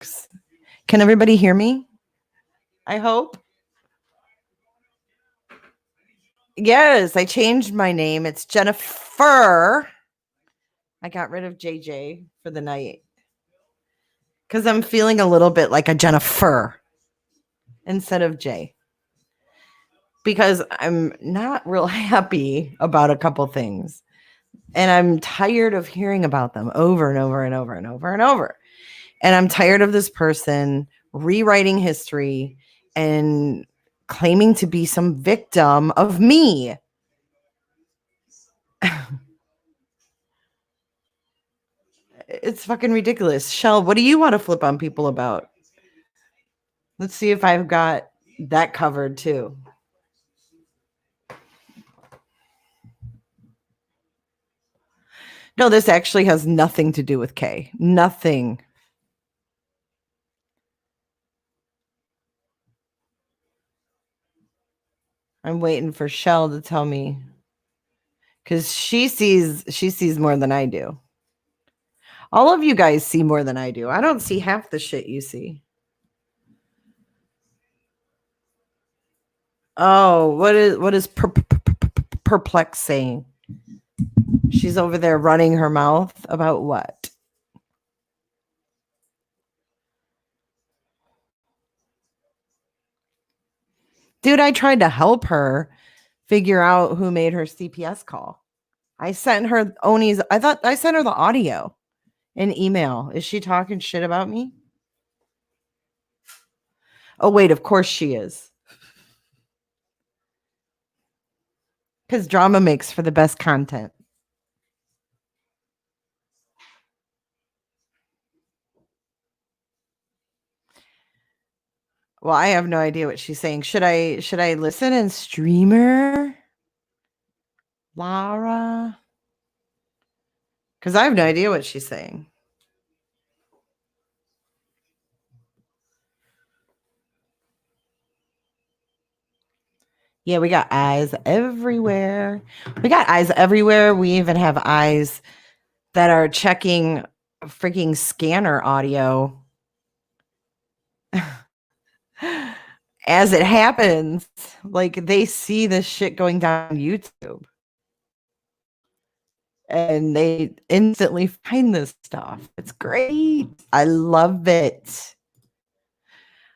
works. Can everybody hear me? I hope. Yes, I changed my name. It's Jennifer. I got rid of JJ for the night because I'm feeling a little bit like a Jennifer instead of J. Because I'm not real happy about a couple things. And I'm tired of hearing about them over and over and over and over and over. And I'm tired of this person rewriting history and claiming to be some victim of me. It's fucking ridiculous. Shell, what do you want to flip on people about? Let's see if I've got that covered too. No, this actually has nothing to do with Kay. Nothing. I'm waiting for Shell to tell me. Because she sees more than I do. All of you guys see more than I do. I don't see half the shit you see. Oh, what is Perplex saying? She's over there running her mouth about what? Dude, I tried to help her figure out who made her CPS call. I sent her Oni's. I thought I sent her the audio in email. Is she talking shit about me? Oh, wait, of course she is. Because drama makes for the best content. Well, I have no idea what she's saying. Should I listen and stream her? Lara? Because I have no idea what she's saying. Yeah, we got eyes everywhere. We got eyes everywhere. We even have eyes that are checking freaking scanner audio as it happens. Like they see this shit going down YouTube. And they instantly find this stuff. It's great. I love it.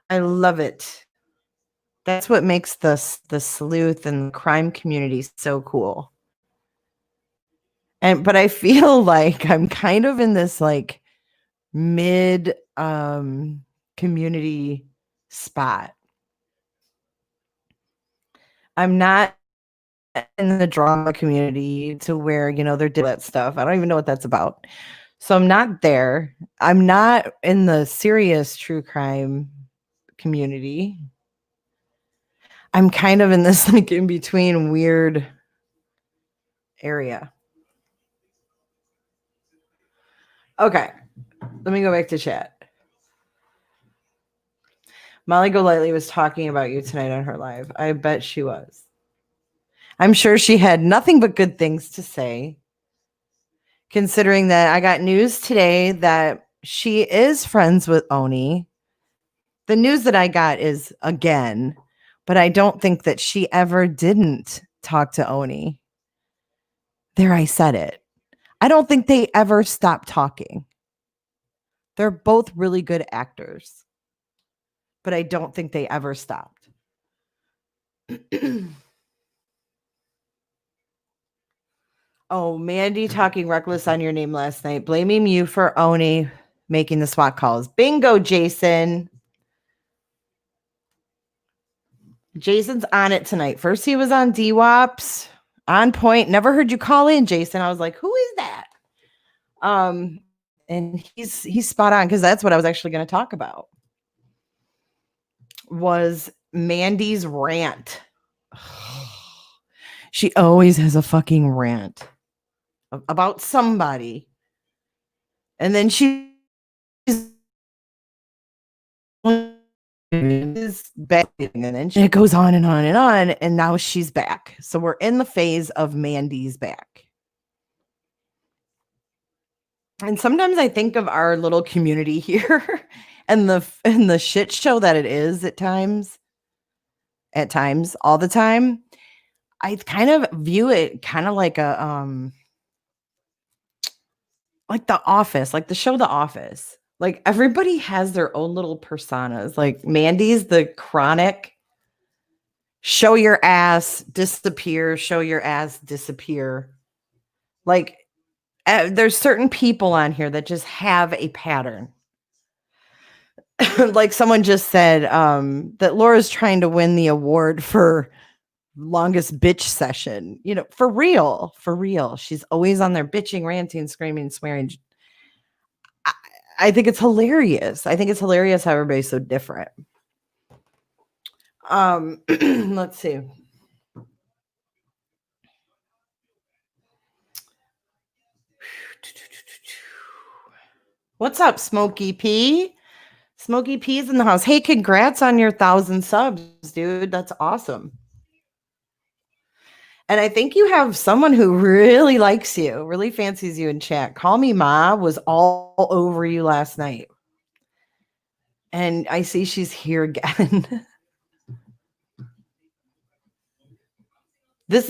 I love it. That's what makes the sleuth and the crime community so cool. But I feel like I'm kind of in this like mid community spot. I'm not in the drama community to where, they're doing that stuff. I don't even know what that's about. So I'm not there. I'm not in the serious true crime community. I'm kind of in this like in between weird area. Okay. Let me go back to chat. Molly Golightly was talking about you tonight on her live. I bet she was. I'm sure she had nothing but good things to say, considering that I got news today that she is friends with Oni. The news that I got is again, but I don't think that she ever didn't talk to Oni. There, I said it. I don't think they ever stopped talking. They're both really good actors, but I don't think they ever stopped. Oh, Mandy talking reckless on your name last night, blaming you for Oni making the SWAT calls. Bingo, Jason. Jason's on it tonight. First, he was on DWAPs, on point. Never heard you call in, Jason. I was like, who is that? And he's spot on because that's what I was actually going to talk about. Was Mandy's rant. She always has a fucking rant about somebody. And then she is back, and then it goes on and on and on, and now she's back. So we're in the phase of Mandy's back. And sometimes I think of our little community here and the shit show that it is at times, all the time, I kind of view it kind of like The Office, like the show The Office. Like everybody has their own little personas. Like Mandy's the chronic show your ass, disappear, show your ass, disappear. Like there's certain people on here that just have a pattern. Like someone just said that Laura's trying to win the award for longest bitch session. You know, for real, for real. She's always on there bitching, ranting, screaming, swearing. I think it's hilarious. I think it's hilarious how everybody's so different. Let's see. What's up, Smokey P? Smokey P's in the house. Hey, congrats on your 1,000 subs, dude. That's awesome. And I think you have someone who really likes you, really fancies you in chat. Call Me Ma was all over you last night. And I see she's here again.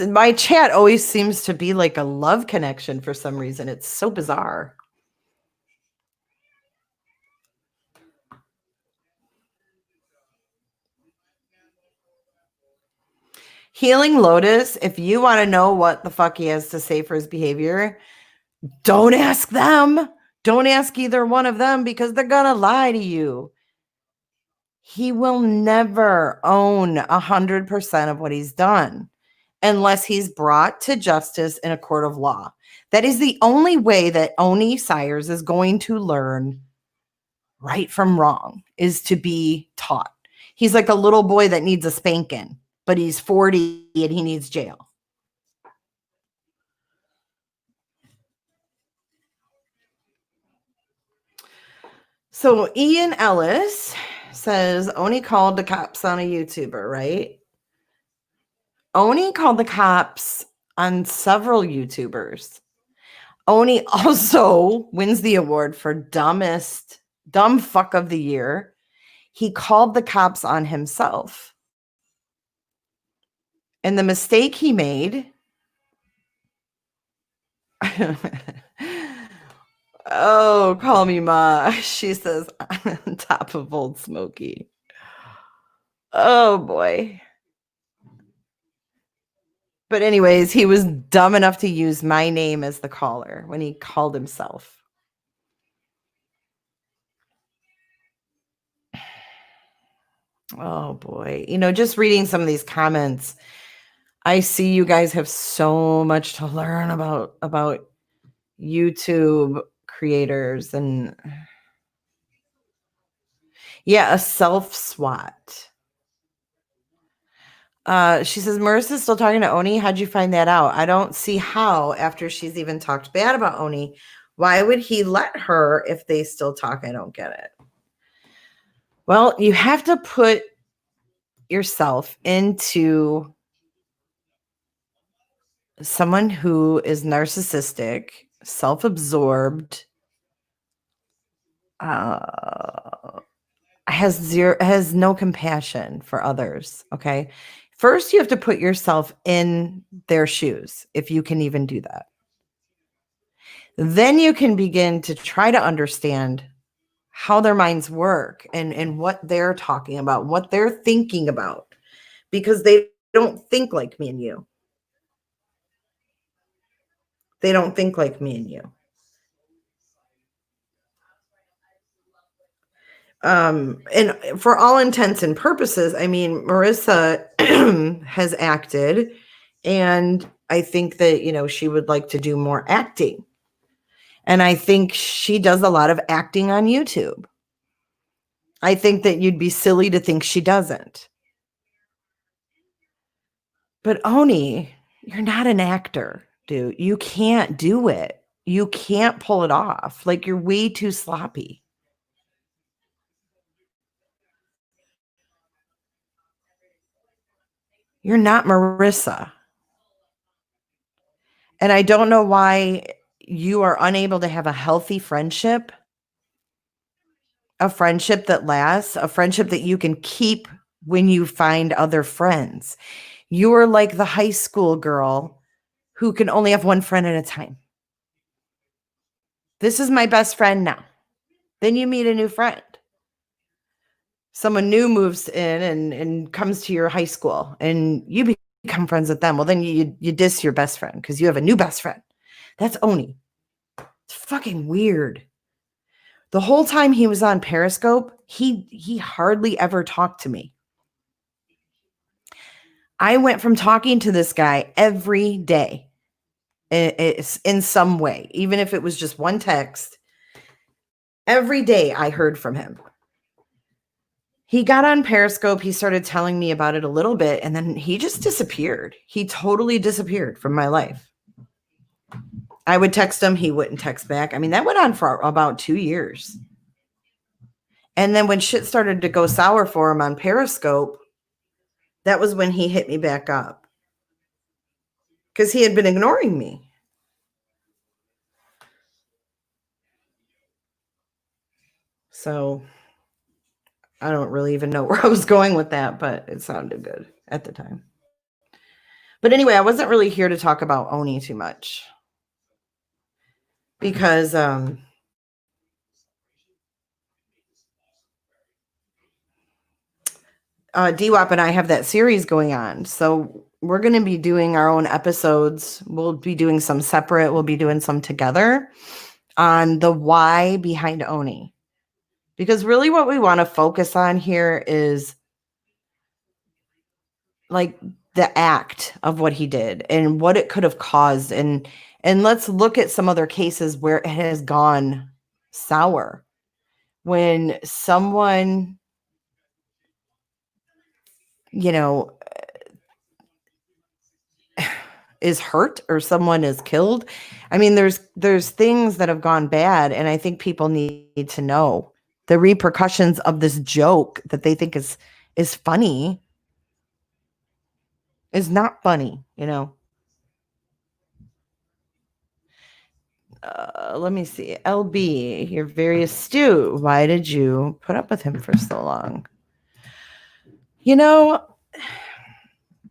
My chat always seems to be like a love connection for some reason. It's so bizarre. Healing Lotus, if you want to know what the fuck he has to say for his behavior, don't ask them. Don't ask either one of them because they're going to lie to you. He will never own 100% of what he's done unless he's brought to justice in a court of law. That is the only way that Oni Sires is going to learn right from wrong, is to be taught. He's like a little boy that needs a spanking, but he's 40 and he needs jail. So Ian Ellis says Oni called the cops on a YouTuber, right? Oni called the cops on several YouTubers. Oni also wins the award for dumb fuck of the year. He called the cops on himself. And the mistake he made. Oh, call me Ma. She says, on top of Old Smoky. Oh, boy. But anyways, he was dumb enough to use my name as the caller when he called himself. Oh, boy. You know, just reading some of these comments, I see you guys have so much to learn about YouTube creators and yeah, a self SWAT. She says Marissa's still talking to Oni. How'd you find that out? I don't see how after she's even talked bad about Oni. Why would he let her if they still talk? I don't get it. Well, you have to put yourself into someone who is narcissistic, self-absorbed, has no compassion for others. Okay. First, you have to put yourself in their shoes, if you can even do that. Then you can begin to try to understand how their minds work and what they're talking about, what they're thinking about, because they don't think like me and you. They don't think like me and you. And for all intents and purposes, I mean, Marissa has acted, and I think that, you know, she would like to do more acting. And I think she does a lot of acting on YouTube. I think that you'd be silly to think she doesn't. But Oni, you're not an actor, dude. You can't do it. You can't pull it off. Like, you're way too sloppy. You're not Marissa. And I don't know why you are unable to have a healthy friendship a friendship that lasts, a friendship that you can keep when you find other friends. You're like the high school girl who can only have one friend at a time. This is my best friend now. Then you meet a new friend. Someone new moves in and comes to your high school and you become friends with them. Well, then you diss your best friend because you have a new best friend. That's Oni. It's fucking weird. The whole time he was on Periscope, he hardly ever talked to me. I went from talking to this guy every day in some way, even if it was just one text. Every day I heard from him. He got on Periscope. He started telling me about it a little bit, and then he just disappeared. He totally disappeared from my life. I would text him. He wouldn't text back. I mean, that went on for about 2 years. And then when shit started to go sour for him on Periscope, that was when he hit me back up. Because he had been ignoring me. So I don't really even know where I was going with that, but it sounded good at the time. But anyway, I wasn't really here to talk about Oni too much. Because DWAP and I have that series going on. So we're going to be doing our own episodes. We'll be doing some separate. We'll be doing some together on the why behind Oni. Because really what we want to focus on here is like the act of what he did and what it could have caused. And let's look at some other cases where it has gone sour. When someone, you know, is hurt or someone is killed. I mean, there's things that have gone bad, and I think people need to know the repercussions of this joke that they think is funny is not funny, you know. Let me see. LB, you're very astute. Why did you put up with him for so long? You know,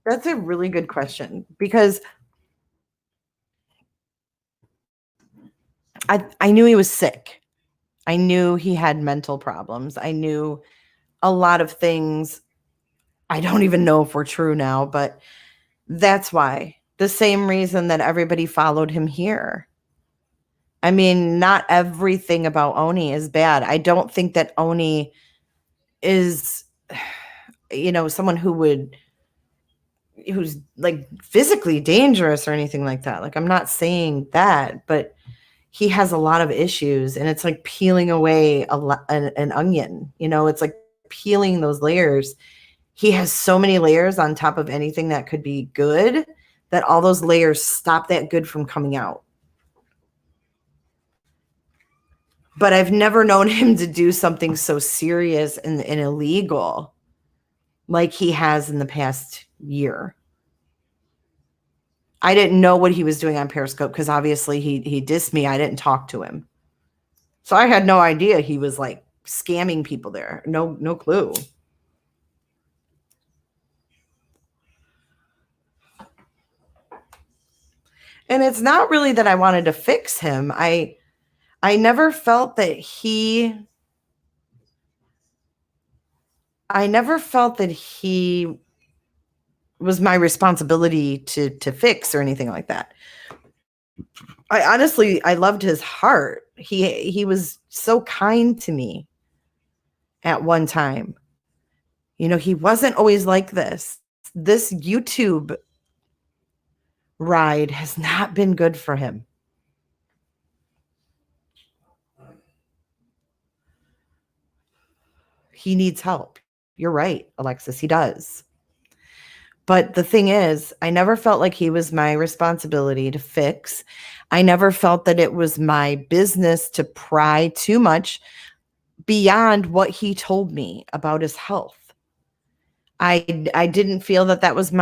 that's a really good question because I knew he was sick. I knew he had mental problems. I knew a lot of things. I don't even know if we're true now, but that's why. The same reason that everybody followed him here. I mean, not everything about Oni is bad. I don't think that Oni is, you know, someone who's like physically dangerous or anything like that. Like, I'm not saying that, but he has a lot of issues, and it's like peeling away an onion. You know, it's like peeling those layers. He has so many layers on top of anything that could be good that all those layers stop that good from coming out. But I've never known him to do something so serious and illegal like he has in the past year. I didn't know what he was doing on Periscope because obviously he dissed me. I didn't talk to him. So I had no idea he was like scamming people there. No clue. And it's not really that I wanted to fix him. I never felt that he was my responsibility to fix or anything like that. I loved his heart. He was so kind to me at one time. You know, he wasn't always like this. This YouTube ride has not been good for him. He needs help. You're right, Alexis, he does. But the thing is, I never felt like he was my responsibility to fix. I never felt that it was my business to pry too much beyond what he told me about his health. I didn't feel that was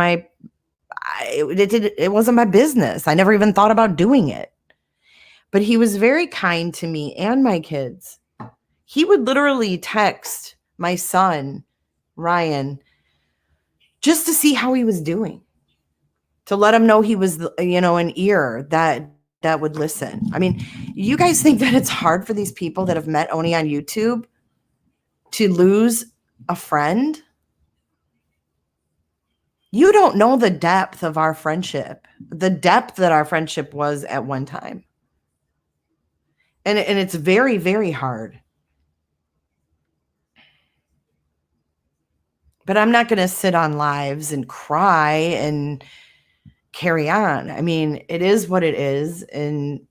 it wasn't my business. I never even thought about doing it. But he was very kind to me and my kids. He would literally text my son, Ryan, just to see how he was doing, to let him know he was, an ear that would listen. I mean, you guys think that it's hard for these people that have met Oni on YouTube to lose a friend? You don't know the depth of our friendship, the depth that our friendship was at one time. And it's very, very hard. But I'm not going to sit on lives and cry and carry on. I mean, it is what it is. And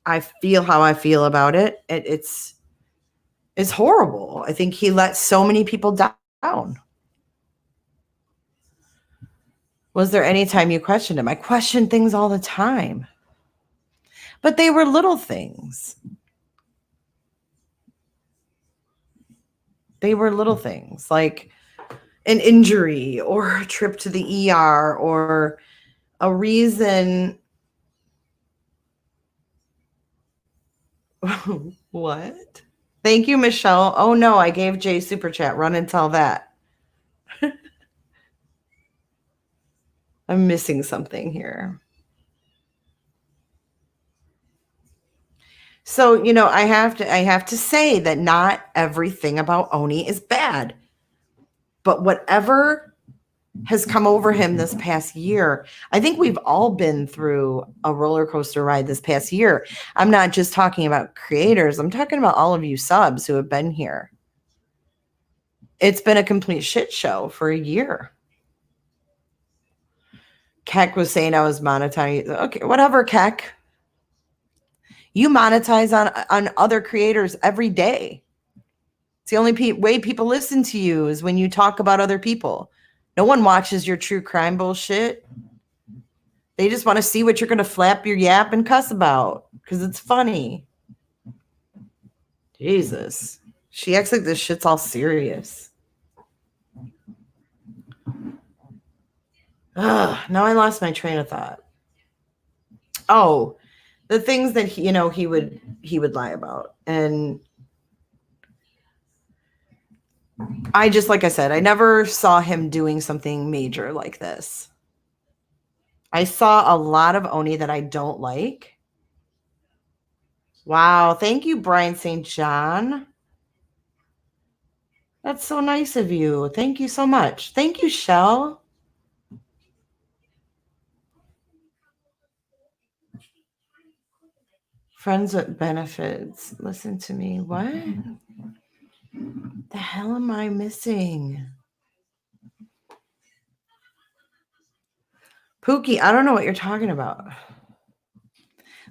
I feel how I feel about it. It's horrible. I think he let so many people down. Was there any time you questioned him? I question things all the time. But they were little things. They were little things like an injury or a trip to the ER or a reason. What? Thank you, Michelle. Oh no, I gave Jay super chat. Run and tell that. I'm missing something here. So, I have to say that not everything about Oni is bad. But whatever has come over him this past year, I think we've all been through a roller coaster ride this past year. I'm not just talking about creators. I'm talking about all of you subs who have been here. It's been a complete shit show for a year. Keck was saying I was monetizing. Okay, whatever, Keck. You monetize on other creators every day. It's the only way people listen to you is when you talk about other people. No one watches your true crime bullshit. They just want to see what you're going to flap your yap and cuss about because it's funny. Jesus. She acts like this shit's all serious. Ugh, now I lost my train of thought. Oh, the things that he would lie about. And I just, like I said, I never saw him doing something major like this. I saw a lot of Oni that I don't like. Wow. Thank you, Brian St. John. That's so nice of you. Thank you so much. Thank you, Shell. Friends with benefits. Listen to me. What? The hell am I missing? Pookie, I don't know what you're talking about.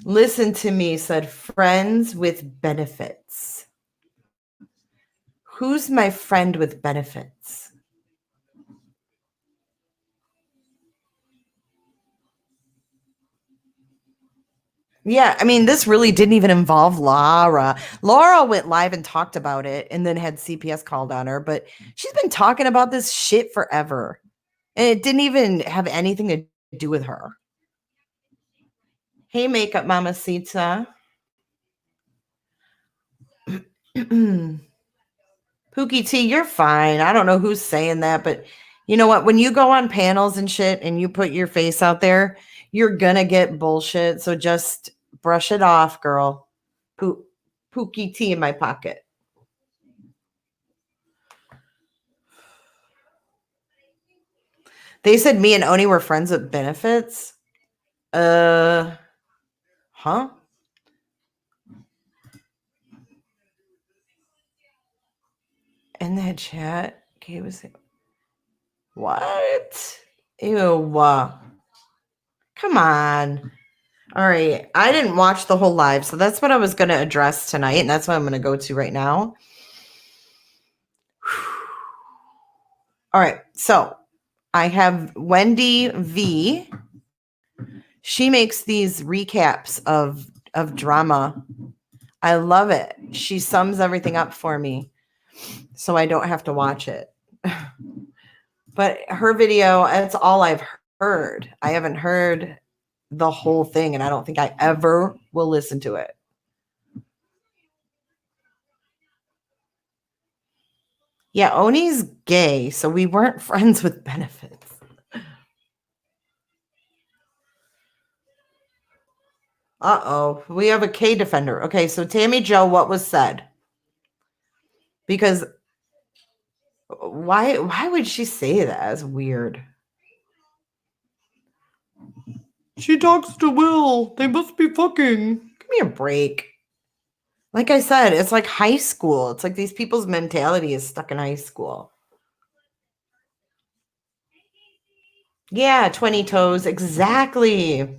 Listen to me, said friends with benefits. Who's my friend with benefits? Yeah, I mean, this really didn't even involve Laura. Laura went live and talked about it and then had CPS called on her, but she's been talking about this shit forever. And it didn't even have anything to do with her. Hey, Makeup Mamacita. Pookie T, you're fine. I don't know who's saying that, but you know what? When you go on panels and shit and you put your face out there, you're gonna get bullshit. So just brush it off, girl. Pookie T in my pocket. They said me and Oni were friends with benefits. Huh? In that chat, okay, was it? What? Ew. Come on. All right. I didn't watch the whole live, so that's what I was going to address tonight, and that's what I'm going to go to right now. All right. So I have Wendy V. She makes these recaps of drama. I love it. She sums everything up for me, so I don't have to watch it. But her video, that's all I've heard. I haven't heard the whole thing, and I don't think I ever will listen to it. Yeah, Oni's gay, so we weren't friends with benefits. Uh-oh. We have a K defender. Okay, so Tammy Joe, what was said? Because why would she say that? That's weird. She talks to Will. They must be fucking. Give me a break. Like I said, it's like high school. It's like these people's mentality is stuck in high school. Yeah, 20 toes. Exactly.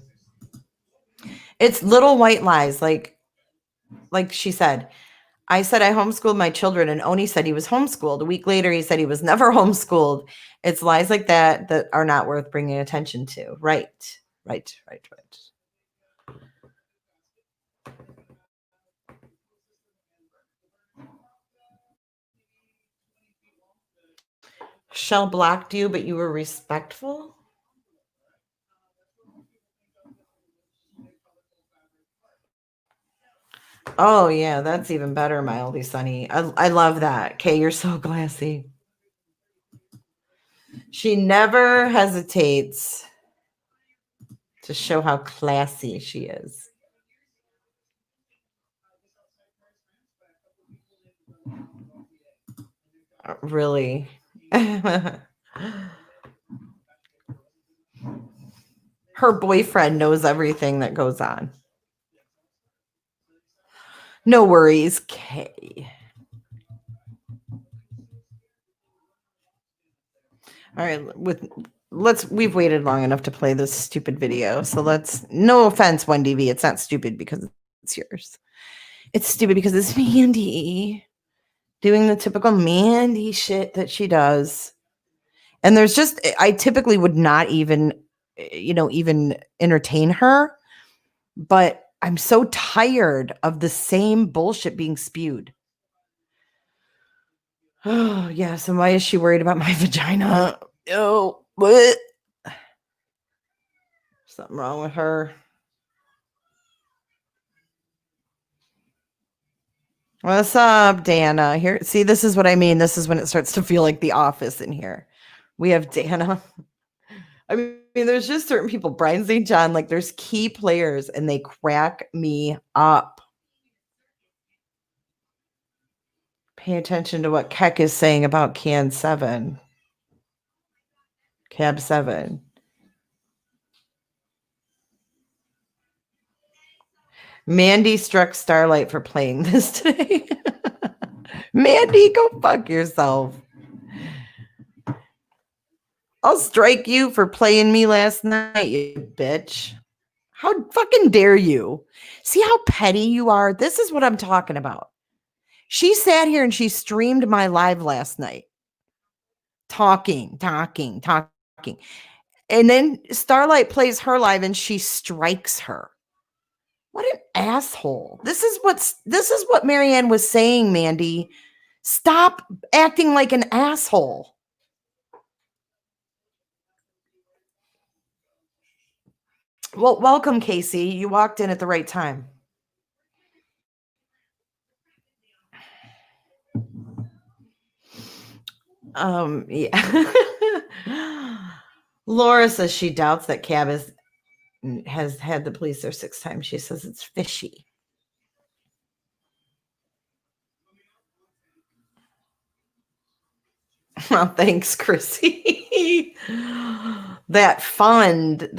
It's little white lies. Like she said, I said I homeschooled my children, and Oni said he was homeschooled. A week later, he said he was never homeschooled. It's lies like that that are not worth bringing attention to. Right. Shell blocked you, but you were respectful? Oh, yeah, that's even better, mildly sunny. I love that. Okay, you're so classy. She never hesitates to show how classy she is. Really. Her boyfriend knows everything that goes on. No worries, Kay. All right, we've waited long enough to play this stupid video. So no offense, 1DV. It's not stupid because it's yours. It's stupid because it's Mandy doing the typical Mandy shit that she does. And I typically would not even, even entertain her, but I'm so tired of the same bullshit being spewed. Oh, yes. And why is she worried about my vagina? Oh, what? Something wrong with her. What's up, Dana? Here, see, this is what I mean. This is when it starts to feel like The Office in here. We have Dana. I mean, there's just certain people. Brian St. John, like there's key players, and they crack me up. Pay attention to what Keck is saying about Cab 7. Mandy struck Starlight for playing this today. Mandy, go fuck yourself. I'll strike you for playing me last night, you bitch. How fucking dare you? See how petty you are? This is what I'm talking about. She sat here and she streamed my live last night. Talking. And then Starlight plays her live and she strikes her. What an asshole. This is what Marianne was saying, Mandy. Stop acting like an asshole. Well, welcome, Casey. You walked in at the right time. Yeah. Laura says she doubts that Cab has had the police there 6 times. She says it's fishy. Oh, thanks, Chrissy. that fund.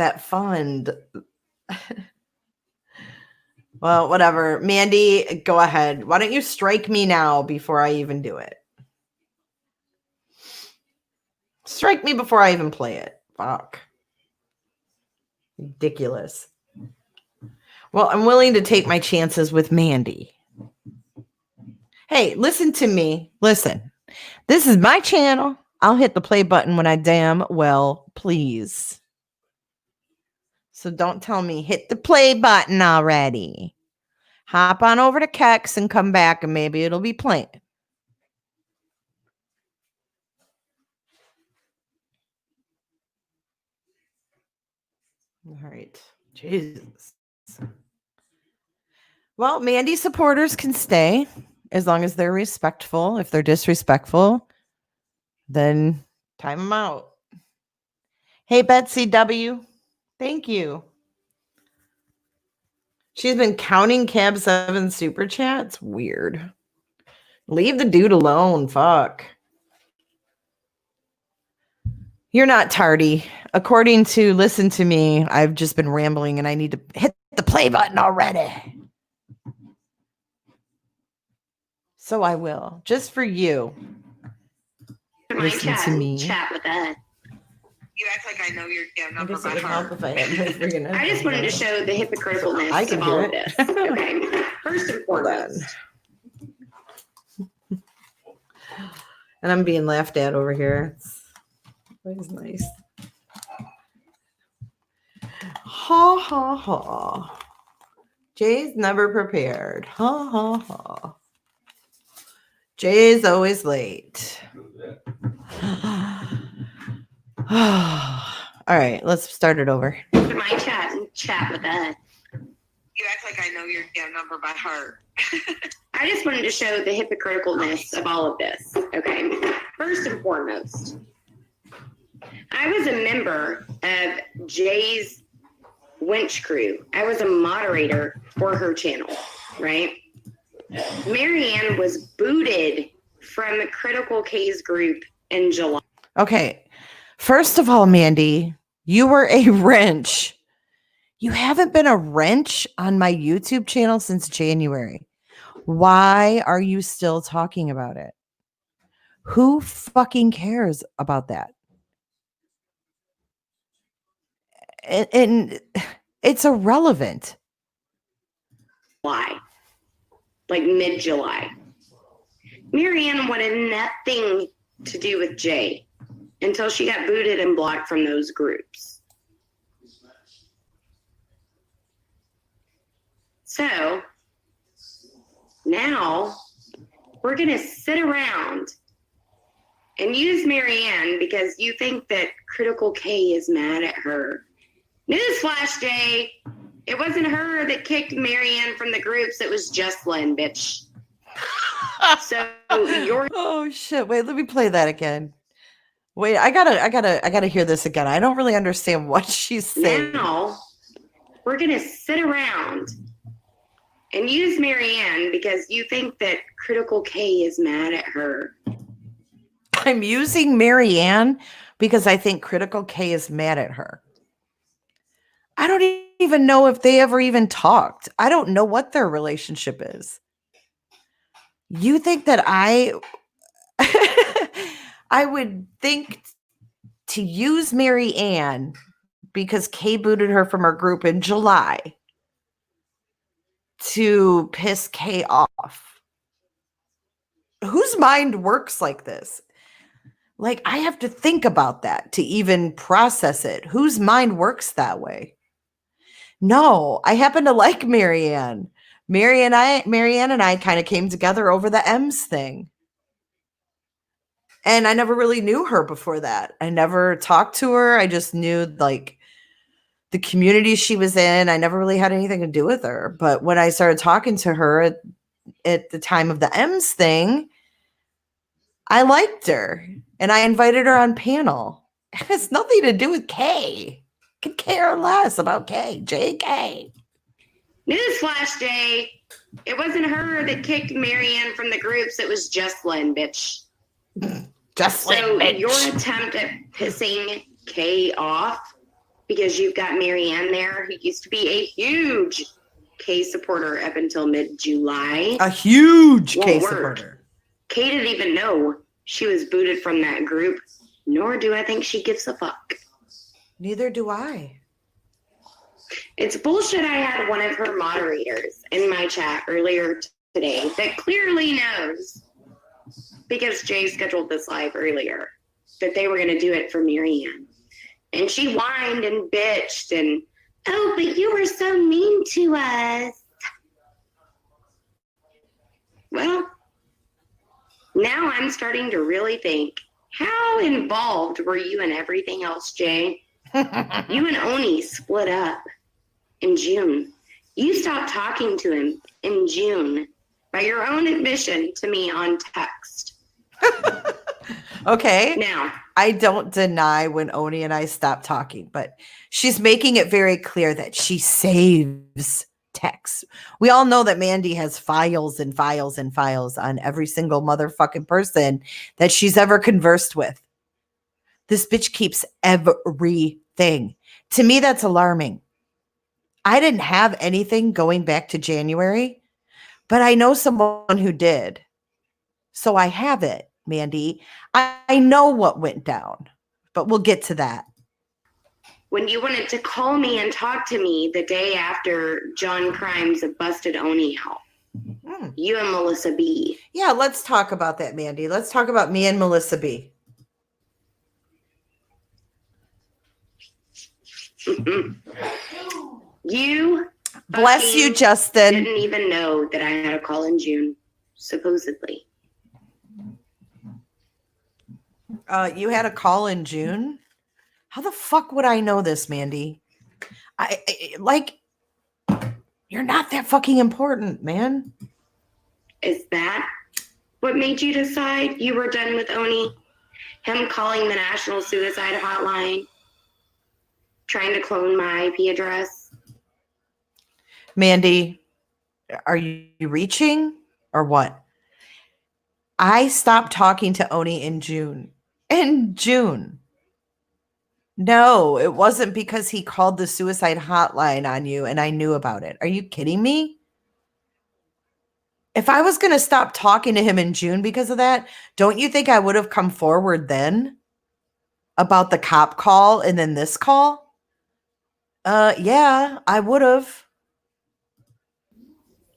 Well, whatever. Mandy, go ahead. Why don't you strike me now before I even do it? Strike me before I even play it. Fuck. Ridiculous. Well, I'm willing to take my chances with Mandy. Hey, listen to me. Listen. This is my channel. I'll hit the play button when I damn well please. So don't tell me hit the play button already. Hop on over to Kex and come back and maybe it'll be playing. All right. Jesus. Well, Mandy supporters can stay as long as they're respectful. If they're disrespectful, then time them out. Hey, Betsy W. Thank you. She's been counting Cab 7 super chats. Weird. Leave the dude alone. Fuck. You're not tardy. According to Listen to Me, I've just been rambling and I need to hit the play button already. So I will. Just for you. Listen to me. Chat with us. You act like I know your damn number by I heart. I just wanted to show the hypocriticalness I can of do all it. of this. Okay. First and foremost. And I'm being laughed at over here. It's always nice. Ha ha ha. Jay's never prepared. Ha ha ha. Jay's always late. All right, let's start it over. My chat and chat with us. You act like I know your damn number by heart. I just wanted to show the hypocriticalness of all of this. Okay. First and foremost, I was a member of Jay's Winch Crew. I was a moderator for her channel, right? Marianne was booted from Critical K's group in July. Okay. First of all, Mandy, you were a wrench. You haven't been a wrench on my YouTube channel since January. Why are you still talking about it? Who fucking cares about that? And it's irrelevant. July, like mid-July. Marianne wanted nothing to do with Jay until she got booted and blocked from those groups. So now we're going to sit around and use Marianne because you think that Critical K is mad at her. Newsflash, Jay. It wasn't her that kicked Marianne from the groups. It was just Lynn, bitch. So you're... Oh shit. Wait, let me play that again. Wait, I gotta hear this again. I don't really understand what she's saying. Now we're gonna sit around and use Marianne because you think that Critical K is mad at her. I'm using Marianne because I think Critical K is mad at her. I don't even know if they ever even talked. I don't know what their relationship is. You think that I would think to use Marianne because Kay booted her from her group in July to piss Kay off. Whose mind works like this? Like, I have to think about that to even process it. Whose mind works that way? No, I happen to like Marianne. Marianne and I kind of came together over the M's thing. And I never really knew her before that. I never talked to her. I just knew like the community she was in. I never really had anything to do with her. But when I started talking to her at the time of the M's thing, I liked her and I invited her on panel. It has nothing to do with Kay. Could care less about Kay. JK. Newsflash, Jay. It wasn't her that kicked Marianne from the groups. It was just Lynn, bitch. Just like so bitch. Your attempt at pissing Kay off because you've got Marianne there, who used to be a huge Kay supporter up until mid-July. A huge Kay supporter. Kay didn't even know she was booted from that group, nor do I think she gives a fuck. Neither do I. It's bullshit. I had one of her moderators in my chat earlier today that clearly knows, because Jay scheduled this live earlier, that they were going to do it for Marianne. And she whined and bitched and, oh, but you were so mean to us. Well, now I'm starting to really think, how involved were you in everything else, Jay? You and Oni split up in June. You stopped talking to him in June by your own admission to me on text. Okay. Now, I don't deny when Oni and I stopped talking, but she's making it very clear that she saves texts. We all know that Mandy has files and files and files on every single motherfucking person that she's ever conversed with. This bitch keeps everything. To me, that's alarming. I didn't have anything going back to January, but I know someone who did. So I have it, Mandy. I know what went down, but we'll get to that. when you wanted to call me and talk to me the day after John Crimes busted Oni out, you and Melissa B. Yeah, let's talk about that, Mandy. Let's talk about me and Melissa B. You Bless you, fucking Justin. didn't even know that I had a call in June, supposedly. You had a call in June? How the fuck would I know this, Mandy? You're not that fucking important, man. Is that what made you decide you were done with Oni? Him calling the National Suicide Hotline, trying to clone my IP address? Mandy, are you reaching or what? I stopped talking to Oni in June. In June. No, it wasn't because he called the suicide hotline on you and I knew about it. Are you kidding me? If I was going to stop talking to him in June because of that, don't you think I would have come forward then about the cop call and then this call? Yeah, I would have.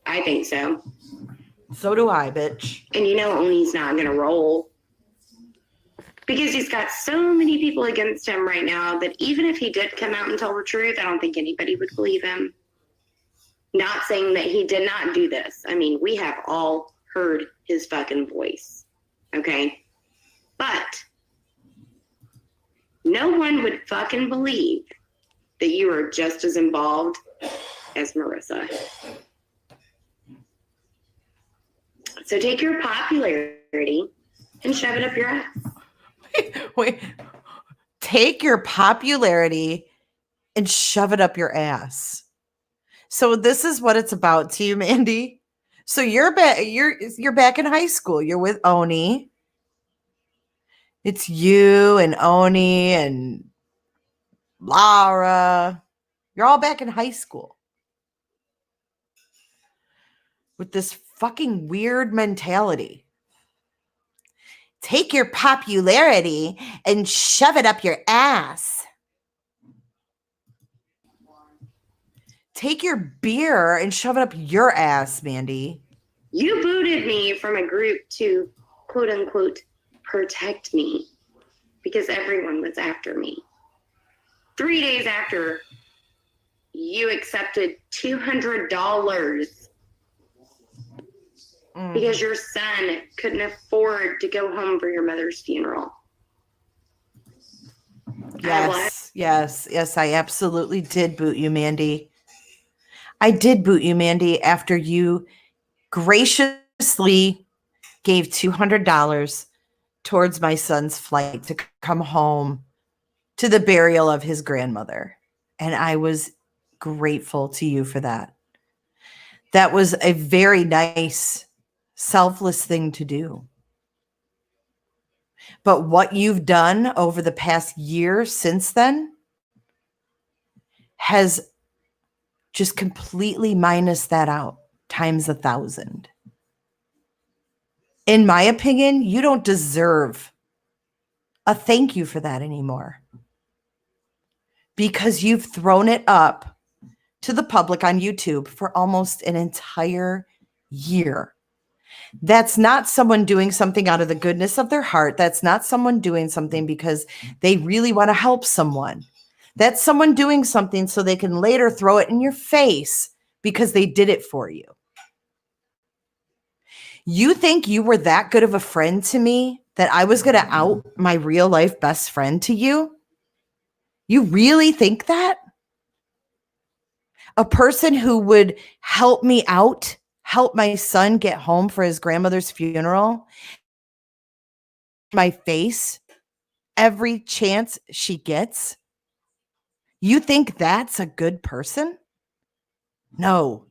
I think so. So do I, bitch. And you know Oni's not going to roll. Because he's got so many people against him right now that even if he did come out and tell the truth, I don't think anybody would believe him. Not saying that he did not do this. I mean, we have all heard his fucking voice. Okay? But no one would fucking believe that you are just as involved as Marissa. So take your popularity and shove it up your ass. Wait. Take your popularity and shove it up your ass. So this is what it's about to you, Mandy. So you're back. You're back in high school. You're with Oni. It's you and Oni and Laura. You're all back in high school with this fucking weird mentality. Take your popularity and shove it up your ass. Take your beer and shove it up your ass, Mandy. You booted me from a group to, quote unquote, protect me because everyone was after me. 3 days after, you accepted $200 because your son couldn't afford to go home for your mother's funeral. Yes, I absolutely did boot you, Mandy. I did boot you, Mandy, after you graciously gave $200 towards my son's flight to come home to the burial of his grandmother. And I was grateful to you for that. That was a very nice, selfless thing to do. But what you've done over the past year since then has just completely minus that out times 1,000. In my opinion, you don't deserve a thank you for that anymore because you've thrown it up to the public on YouTube for almost an entire year. That's not someone doing something out of the goodness of their heart. That's not someone doing something because they really want to help someone. That's someone doing something so they can later throw it in your face because they did it for you. You think you were that good of a friend to me that I was going to out my real life best friend to you? You really think that? A person who would help me out, help my son get home for his grandmother's funeral, my face every chance she gets? You think that's a good person? No.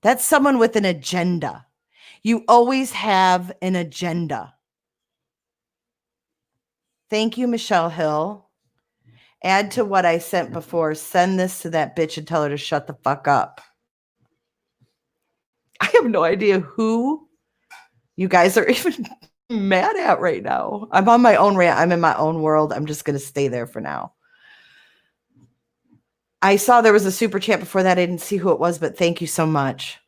That's someone with an agenda. You always have an agenda. Thank you, Michelle Hill. Add to what I sent before. Send this to that bitch and tell her to shut the fuck up. I have no idea who you guys are even mad at right now. I'm on my own rant. I'm in my own world. I'm just going to stay there for now. I saw there was a super chat before that. I didn't see who it was, but thank you so much.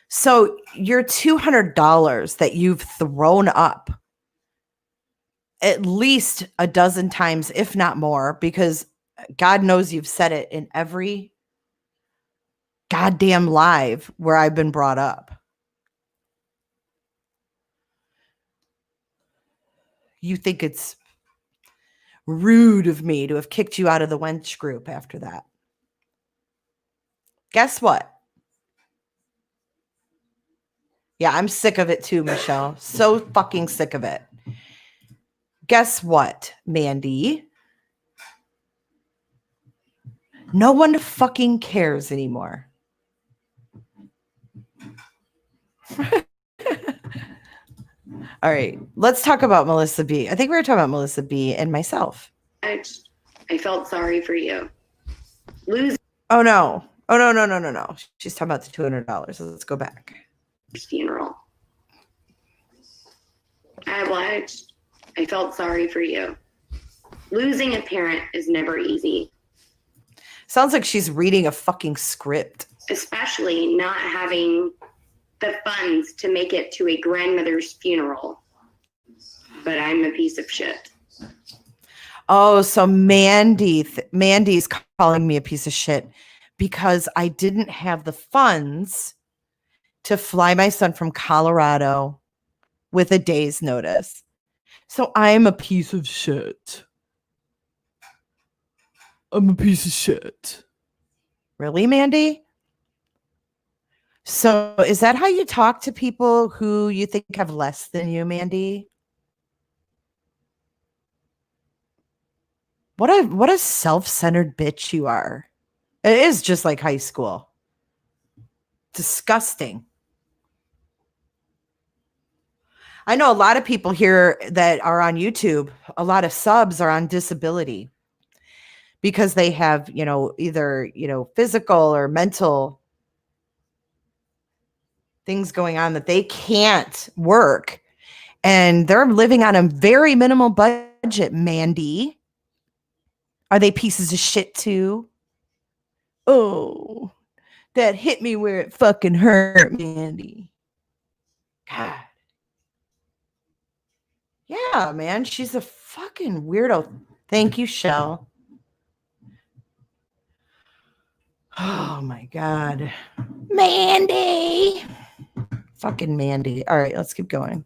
So your $200 that you've thrown up at least a dozen times, if not more, because God knows you've said it in every goddamn live where I've been brought up. You think it's rude of me to have kicked you out of the wench group after that. Guess what? Yeah, I'm sick of it too, Michelle. So fucking sick of it. Guess what, Mandy? No one fucking cares anymore. All right, let's talk about Melissa B. I think we were talking about Melissa B and myself. I felt sorry for you. Oh, no. Oh, no. She's talking about the $200. Let's go back. Funeral. I obliged. I felt sorry for you. Losing a parent is never easy. Sounds like she's reading a fucking script. Especially not having the funds to make it to a grandmother's funeral. But I'm a piece of shit. Oh, so Mandy's calling me a piece of shit because I didn't have the funds to fly my son from Colorado with a day's notice. So I'm a piece of shit. I'm a piece of shit. Really, Mandy? So is that how you talk to people who you think have less than you, Mandy? What a self-centered bitch you are. It is just like high school. Disgusting. I know a lot of people here that are on YouTube, a lot of subs are on disability because they have, either, physical or mental things going on that they can't work. And they're living on a very minimal budget, Mandy. Are they pieces of shit too? Oh, that hit me where it fucking hurt, Mandy. God. Yeah, man, she's a fucking weirdo. Thank you, Shell. Oh my God. Mandy. Fucking Mandy. All right, let's keep going.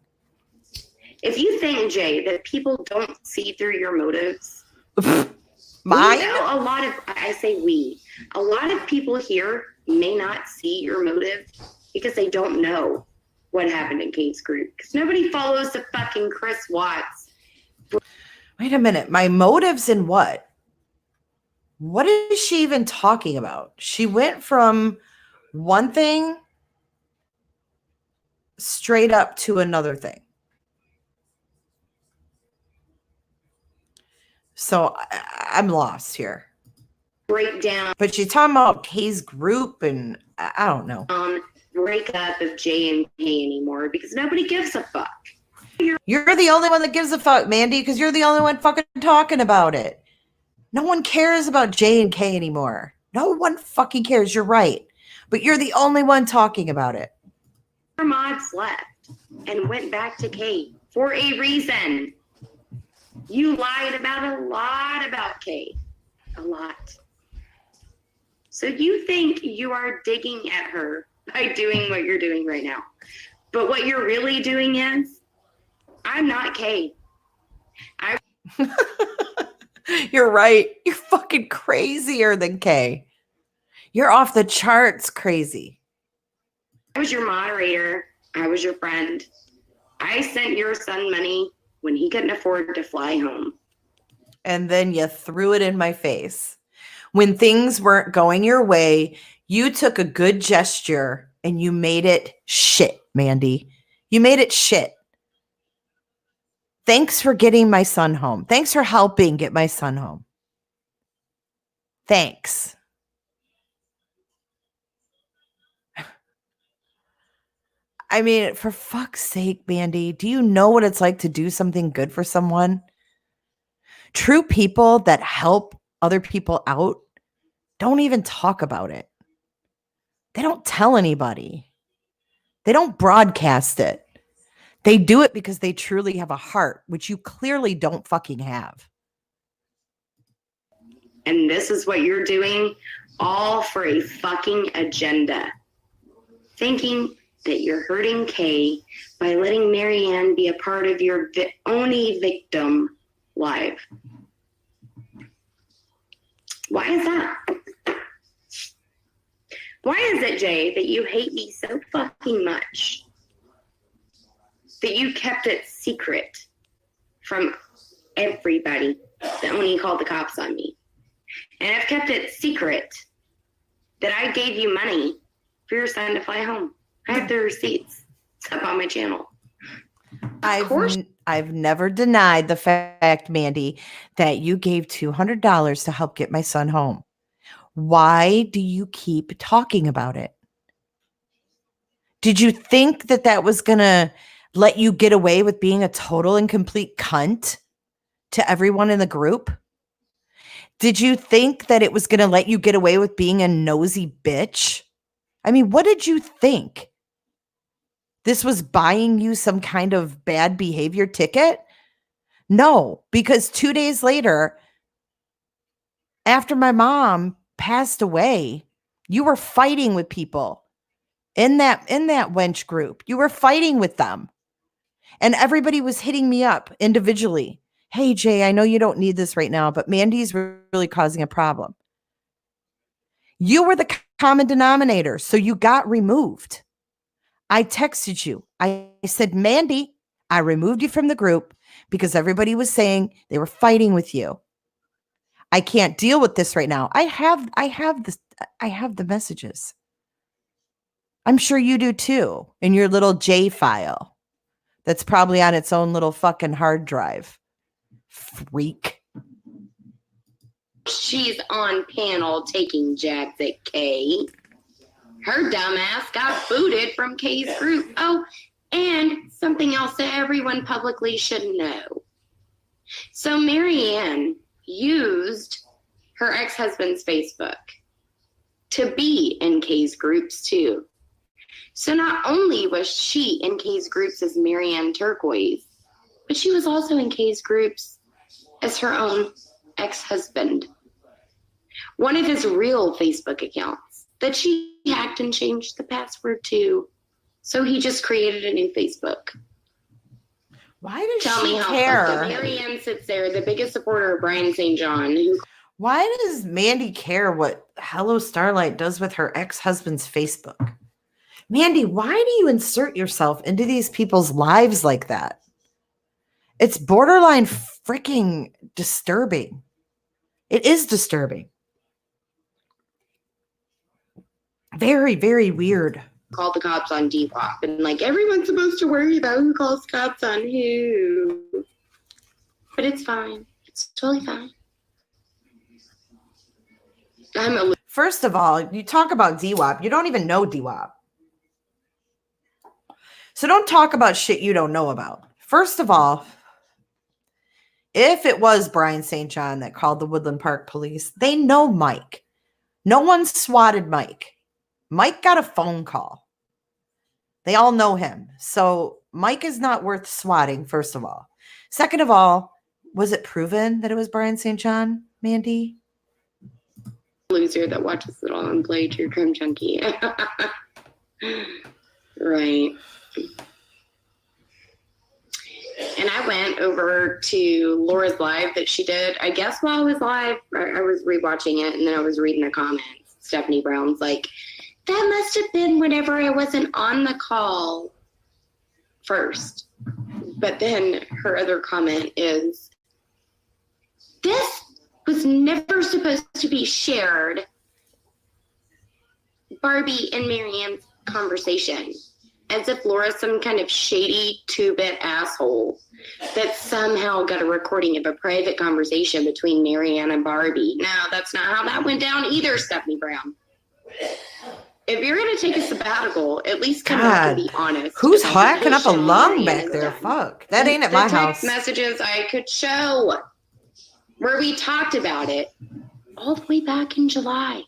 If you think, Jay, that people don't see through your motives, mine? A lot of people here may not see your motive because they don't know what happened in Kate's group. Because nobody follows the fucking Chris Watts. Wait a minute. My motives in what? What is she even talking about? She went from one thing straight up to another thing. So I'm lost here. Breakdown. But she's talking about Kay's group and I don't know. Breakup of J and K anymore because nobody gives a fuck. You're the only one that gives a fuck, Mandy, because you're the only one fucking talking about it. No one cares about J and K anymore. No one fucking cares. You're right. But you're the only one talking about it. Our mods left and went back to Kate for a reason. You lied about a lot about Kate. A lot. So you think you are digging at her by doing what you're doing right now. But what you're really doing is, I'm not Kate. You're right. You're fucking crazier than Kay. You're off the charts crazy. I was your moderator. I was your friend. I sent your son money when he couldn't afford to fly home. And then you threw it in my face. When things weren't going your way, you took a good gesture and you made it shit, Mandy. You made it shit. Thanks for getting my son home. Thanks for helping get my son home. Thanks. I mean, for fuck's sake, Mandy, do you know what it's like to do something good for someone? True people that help other people out don't even talk about it. They don't tell anybody. They don't broadcast it. They do it because they truly have a heart, which you clearly don't fucking have. And this is what you're doing, all for a fucking agenda. Thinking that you're hurting Kay by letting Marianne be a part of your only victim live. Why is that? Why is it, Jay, that you hate me so fucking much that you kept it secret from everybody that only called the cops on me? And I've kept it secret that I gave you money for your son to fly home. I have the receipts. It's up on my channel. I've never denied the fact, Mandy, that you gave $200 to help get my son home. Why do you keep talking about it? Did you think that that was going to let you get away with being a total and complete cunt to everyone in the group? Did you think that it was going to let you get away with being a nosy bitch? I mean, what did you think? This was buying you some kind of bad behavior ticket? No, because 2 days later, after my mom passed away, you were fighting with people in that wench group. You were fighting with them. And everybody was hitting me up individually. Hey, Jay, I know you don't need this right now, but Mandy's really causing a problem. You were the common denominator, so you got removed. I texted you. I said, Mandy, I removed you from the group because everybody was saying they were fighting with you. I can't deal with this right now. I have the messages. I'm sure you do too, in your little J file. That's probably on its own little fucking hard drive. Freak. She's on panel taking jabs at Kay. Her dumbass got booted from Kay's group. Oh, and something else that everyone publicly should know. So Marianne used her ex-husband's Facebook to be in Kay's groups too. So not only was she in Kay's groups as Marianne Turquoise, but she was also in Kay's groups as her own ex-husband. One of his real Facebook accounts that she hacked and changed the password to. So he just created a new Facebook. Why does Tell she me how care? Marianne sits there, the biggest supporter of Brian St. John. Why does Mandy care what Hello Starlight does with her ex-husband's Facebook? Mandy, why do you insert yourself into these people's lives like that? It's borderline freaking disturbing. It is disturbing. Very, very weird. Called the cops on Depop, and like everyone's supposed to worry about who calls cops on who. But it's fine. It's totally fine. First of all, you talk about DWAP. You don't even know DWAP. So don't talk about shit you don't know about. First of all, if it was Brian St. John that called the Woodland Park police, they know Mike. No one swatted Mike. Mike got a phone call. They all know him. So Mike is not worth swatting, first of all. Second of all, was it proven that it was Brian St. John, Mandy? Loser that watches it all and play True Crime Junkie. Right. And I went over to Laura's live that she did, I guess while I was live, I was rewatching it and then I was reading the comments. Stephanie Brown's like, that must have been whenever I wasn't on the call first. But then her other comment is, this was never supposed to be shared. Barbie and Marianne's conversation. As if Laura's some kind of shady two-bit asshole that somehow got a recording of a private conversation between Marianne and Barbie. No, that's not how that went down either, Stephanie Brown. If you're going to take a sabbatical, at least come back and be honest. Who's hacking up a lung back there? Fuck. That ain't at my house. The text messages I could show where we talked about it all the way back in July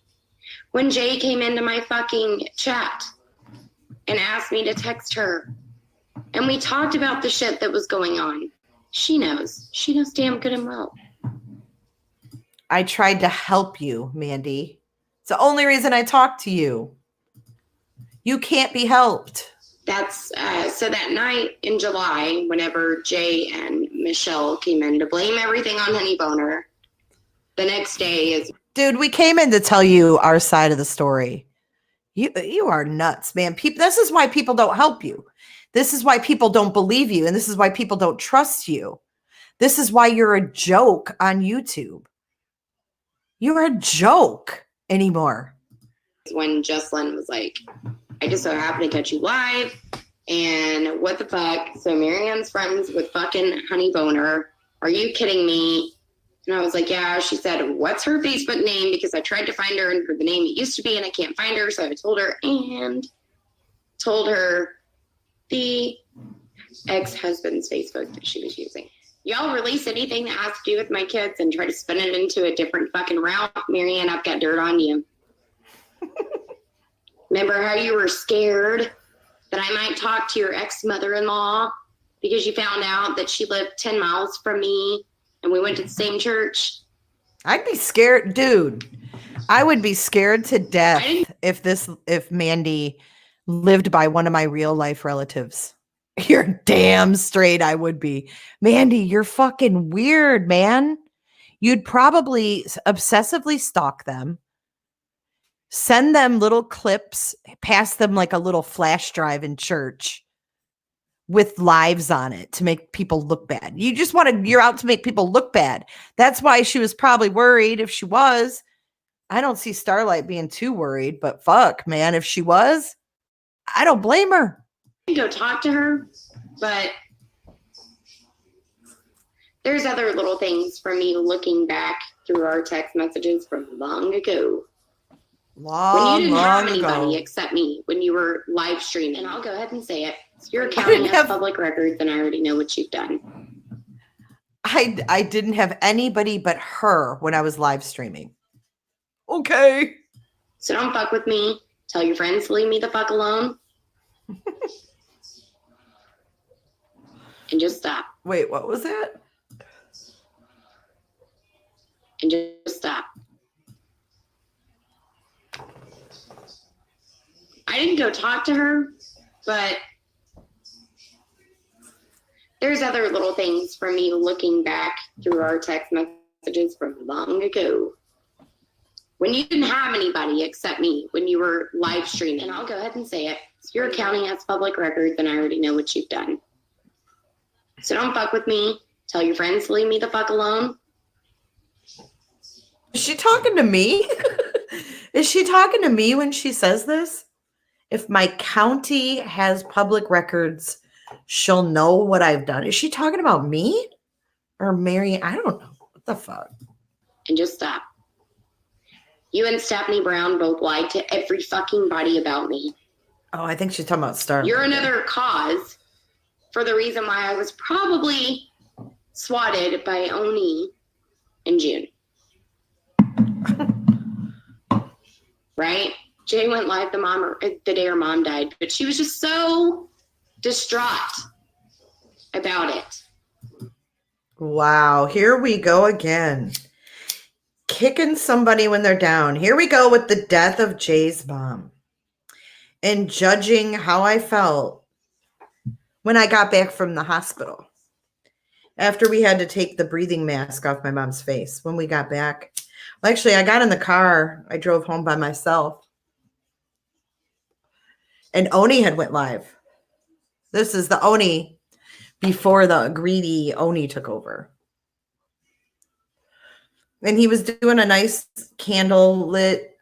when Jay came into my fucking chat and asked me to text her. And we talked about the shit that was going on. She knows. She knows damn good and well. I tried to help you, Mandy. It's the only reason I talked to you. You can't be helped. That's so that night in July, whenever Jay and Michelle came in to blame everything on Honey Boner, the next day is... Dude, we came in to tell you our side of the story. You are nuts, man. This is why people don't help you. This is why people don't believe you. And this is why people don't trust you. This is why you're a joke on YouTube. You're a joke anymore. When Jesslyn was like, I just so happened to catch you live. And what the fuck? So Marianne's friends with fucking Honey Boner. Are you kidding me? And I was like, yeah. She said, what's her Facebook name? Because I tried to find her and for the name it used to be and I can't find her. So I told her the ex-husband's Facebook that she was using. Y'all release anything that has to do with my kids and try to spin it into a different fucking route. Marianne, I've got dirt on you. Remember how you were scared that I might talk to your ex-mother-in-law because you found out that she lived 10 miles from me and we went to the same church? I'd be scared, dude. I would be scared to death if Mandy lived by one of my real life relatives. You're damn straight I would be. Mandy, you're fucking weird, man. You'd probably obsessively stalk them, send them little clips, pass them like a little flash drive in church with lives on it to make people look bad. You're out to make people look bad. That's why she was probably worried. If she was, I don't see Starlight being too worried, but fuck, man, if she was, I don't blame her. Go talk to her, but there's other little things from me looking back through our text messages from long ago. When you didn't have anybody except me, when you were live streaming, and I'll go ahead and say it. You're counting as public records, and I already know what you've done. I didn't have anybody but her when I was live streaming. Okay. So don't fuck with me. Tell your friends to leave me the fuck alone. And just stop. Wait, what was that? And just stop. I didn't go talk to her, but there's other little things from me looking back through our text messages from long ago. When you didn't have anybody except me, when you were live streaming, and I'll go ahead and say it. You're counting as public records, and I already know what you've done. So don't fuck with me. Tell your friends to leave me the fuck alone. Is she talking to me? Is she talking to me when she says this? If my county has public records, she'll know what I've done. Is she talking about me or Mary? I don't know. What the fuck? And just stop. You and Stephanie Brown both lied to every fucking body about me. Oh, I think she's talking about Starlight. You're another cause for the reason why I was probably swatted by Oni in June. Right? Jay went live the day her mom died, but she was just so distraught about it. Wow, here we go again. Kicking somebody when they're down. Here we go with the death of Jay's mom. And judging how I felt when I got back from the hospital. After we had to take the breathing mask off my mom's face when we got back. Well, actually, I got in the car. I drove home by myself. And Oni had went live. This is the Oni before the greedy Oni took over. And he was doing a nice candle lit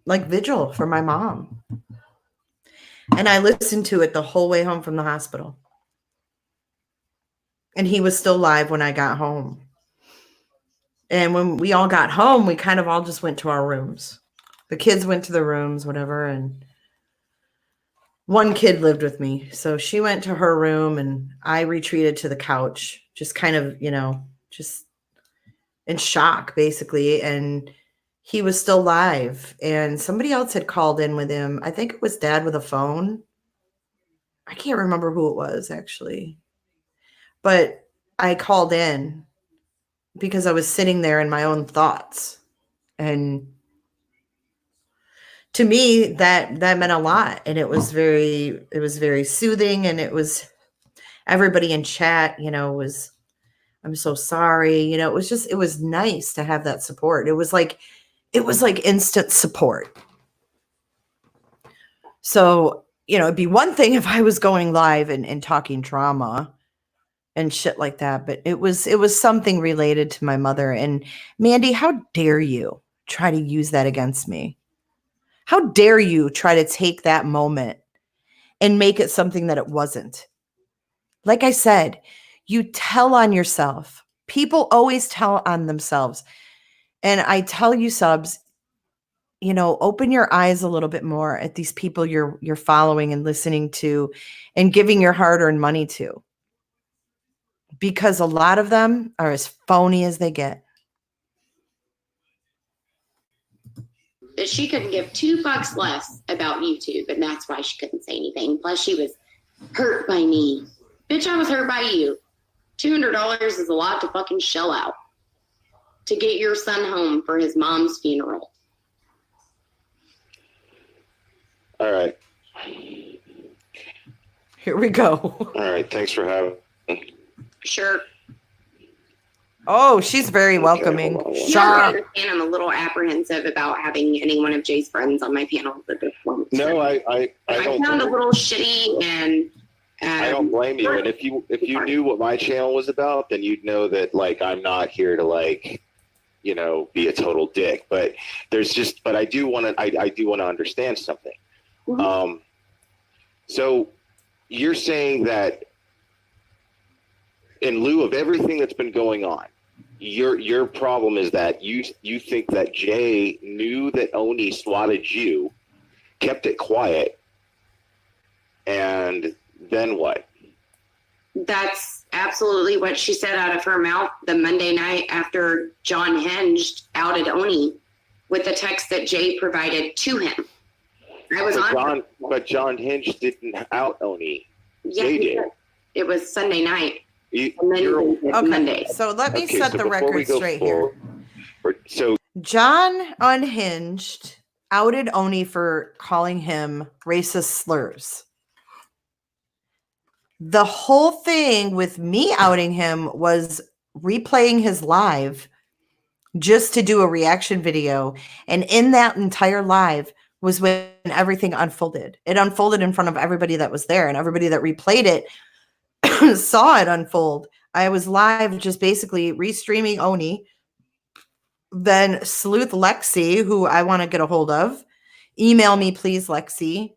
like vigil for my mom. And I listened to it the whole way home from the hospital. And he was still live when I got home. And when we all got home, we kind of all just went to our rooms. The kids went to their rooms, whatever. And one kid lived with me. So she went to her room and I retreated to the couch, just kind of, just in shock, basically. And he was still live. And somebody else had called in with him. I think it was Dad with a phone. I can't remember who it was, actually. But I called in because I was sitting there in my own thoughts. And to me, that meant a lot. And it was very soothing. And it was everybody in chat, was, I'm so sorry. It was nice to have that support. It was like instant support. So, it'd be one thing if I was going live and talking trauma and shit like that, but it was something related to my mother. And Mandy, how dare you try to use that against me? How dare you try to take that moment and make it something that it wasn't? Like I said, you tell on yourself. People always tell on themselves. And I tell you, subs, open your eyes a little bit more at these people you're following and listening to and giving your hard-earned money to. Because a lot of them are as phony as they get. She couldn't give $2 less about YouTube, and that's why she couldn't say anything. Plus, she was hurt by me. Bitch, I was hurt by you. $200 is a lot to fucking shell out to get your son home for his mom's funeral. All right. Here we go. All right. Thanks for having me. Sure. Oh, she's very welcoming. You Sure. understand I'm a little apprehensive about having any one of Jay's friends on my panel at this point. No, I don't. sound a little shitty, and I don't blame you. And if you knew what my channel was about, then you'd know that I'm not here to be a total dick. But I do want to understand something. Mm-hmm. So you're saying that in lieu of everything that's been going on, your problem is that you think that Jay knew that Oni swatted you, kept it quiet, and then what? That's absolutely what she said out of her mouth the Monday night after John Hinged outed Oni with the text that Jay provided to him. I was but John Hinge didn't out Oni. Yeah, Jay did. It was Sunday night. Okay, Monday. so let me set the record straight here. So John Unhinged outed Oni for calling him racist slurs. The whole thing with me outing him was replaying his live just to do a reaction video. And in that entire live was when everything unfolded. It unfolded in front of everybody that was there, and everybody that replayed it saw it unfold. I was live just basically restreaming Oni. Then Sleuth Lexi, who I want to get a hold of, email me please, Lexi.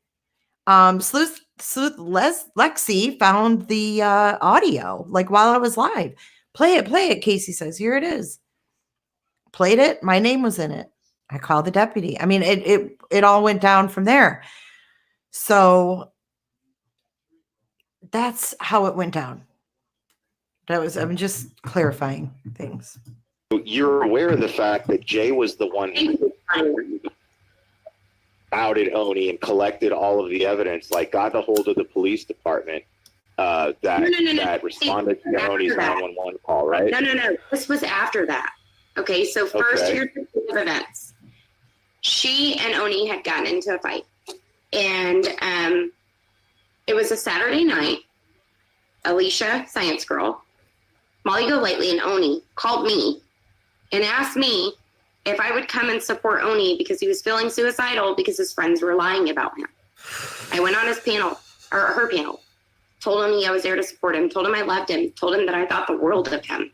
Sleuth Lexi found the audio while I was live. Play it, Casey says. Here it is. Played it. My name was in it. I called the deputy. I mean, it all went down from there. So that's how it went down. I'm just clarifying things. you're aware of the fact that Jay was the one who outed Oni and collected all of the evidence, got a hold of the police department that responded to Oni's 911 call, right? No. This was after that. Okay, so first, here's the sequence of events. She and Oni had gotten into a fight. And it was a Saturday night. Alicia, science girl, Molly Golightly, and Oni called me and asked me if I would come and support Oni because he was feeling suicidal because his friends were lying about him. I went on his panel, or her panel. told him I was there to support him, told him I loved him, told him that I thought the world of him.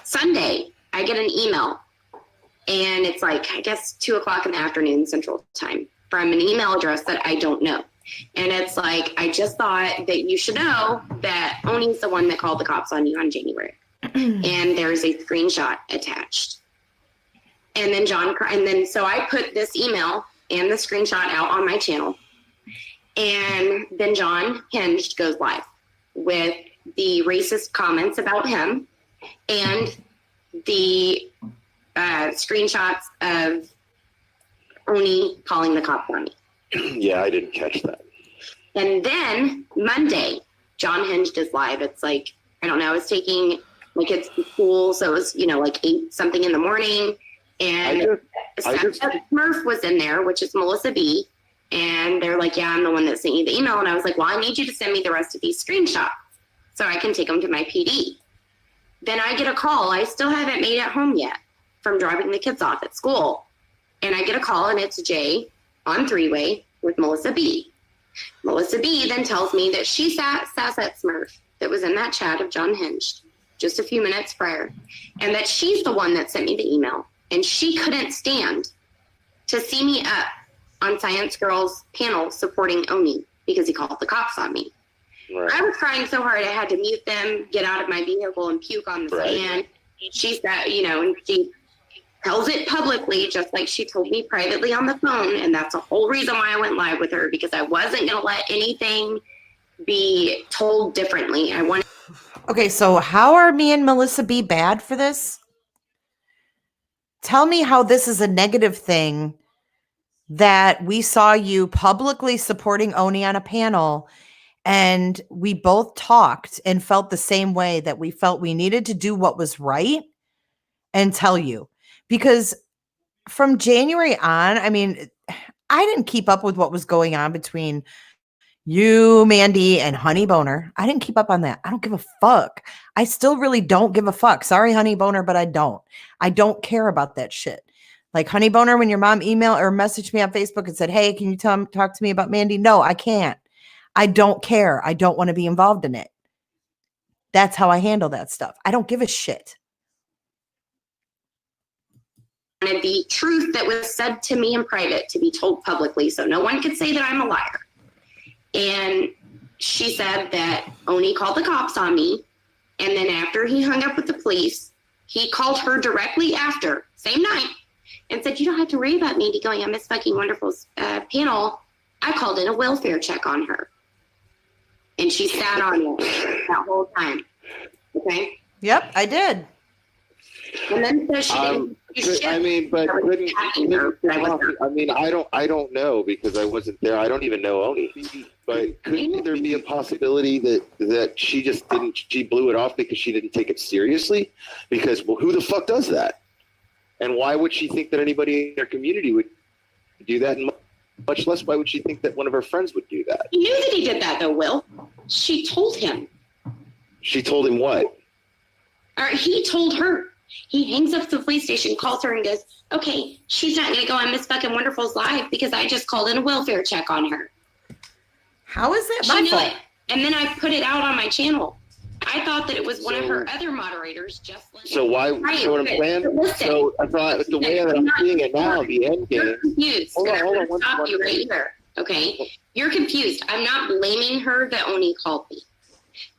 Sunday, I get an email, and it's like, I guess 2:00 in the afternoon Central Time, from an email address that I don't know. And it's like, I just thought that you should know that Oni's the one that called the cops on you on January. And there's a screenshot attached. And then so I put this email and the screenshot out on my channel. And then John Hinged goes live with the racist comments about him and the screenshots of Oni calling the cops on me. Yeah, I didn't catch that. And then Monday, John Hinged is live. It's like, I don't know, I was taking my kids to school, so it was, like 8 something in the morning. And Smurf was in there, which is Melissa B. And they're like, yeah, I'm the one that sent you the email. And I was like, well, I need you to send me the rest of these screenshots so I can take them to my PD. Then I get a call. I still haven't made it home yet from dropping the kids off at school. And I get a call, and it's Jay on 3-way with Melissa B. Melissa B then tells me that she sass at Smurf that was in that chat of John Hinged just a few minutes prior, and that she's the one that sent me the email, and she couldn't stand to see me up on Science Girl's panel supporting Oni because he called the cops on me. Right. I was crying so hard I had to mute them, get out of my vehicle, and puke on the stand. She said, and she tells it publicly, just like she told me privately on the phone. And that's the whole reason why I went live with her, because I wasn't going to let anything be told differently. Okay, so how are me and Melissa B bad for this? Tell me how this is a negative thing that we saw you publicly supporting Oni on a panel, and we both talked and felt the same way, that we felt we needed to do what was right and tell you. Because from January on, I mean, I didn't keep up with what was going on between you, Mandy, and Honey Boner. I didn't keep up on that. I don't give a fuck. I still really don't give a fuck. Sorry, Honey Boner, but I don't. I don't care about that shit. Like Honey Boner, when your mom emailed or messaged me on Facebook and said, hey, can you talk to me about Mandy? No, I can't. I don't care. I don't want to be involved in it. That's how I handle that stuff. I don't give a shit. The truth that was said to me in private to be told publicly, so no one could say that I'm a liar. And she said that Oni called the cops on me, and then after he hung up with the police, he called her directly after, same night, and said, you don't have to worry about Mandy going on Miss Fucking Wonderful's panel. I called in a welfare check on her. And she sat on it that whole time. Okay? Yep, I did. And then so she didn't. I don't know, because I wasn't there. I don't even know Oni. But couldn't there be a possibility that she just didn't, she blew it off because she didn't take it seriously? Because, well, who the fuck does that? And why would she think that anybody in their community would do that? And much less, why would she think that one of her friends would do that? He knew that he did that, though, Will. She told him. She told him what? Or he told her. He hangs up to the police station, calls her, and goes, okay, she's not going to go on Miss Fucking Wonderful's live because I just called in a welfare check on her. How is that my fault? It. And then I put it out on my channel. I thought that it was one of her other moderators. Just like so why? Right, so what I'm saying. So I thought the way that I'm seeing it now, the end game. You're confused. Hold on. Stop you right here. Okay, you're confused. I'm not blaming her that Oni called me.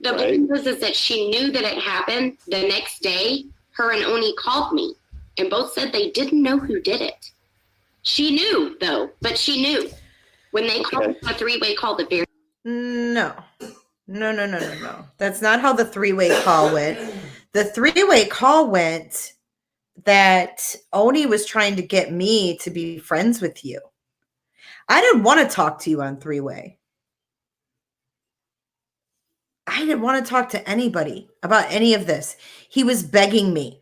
The blame was that she knew that it happened the next day. Her and Oni called me, and both said they didn't know who did it. She knew, though, but she knew when they called a 3-way call the very. No. That's not how the 3-way call went. The 3-way call went that Oni was trying to get me to be friends with you. I didn't want to talk to you on 3-way. I didn't want to talk to anybody about any of this. He was begging me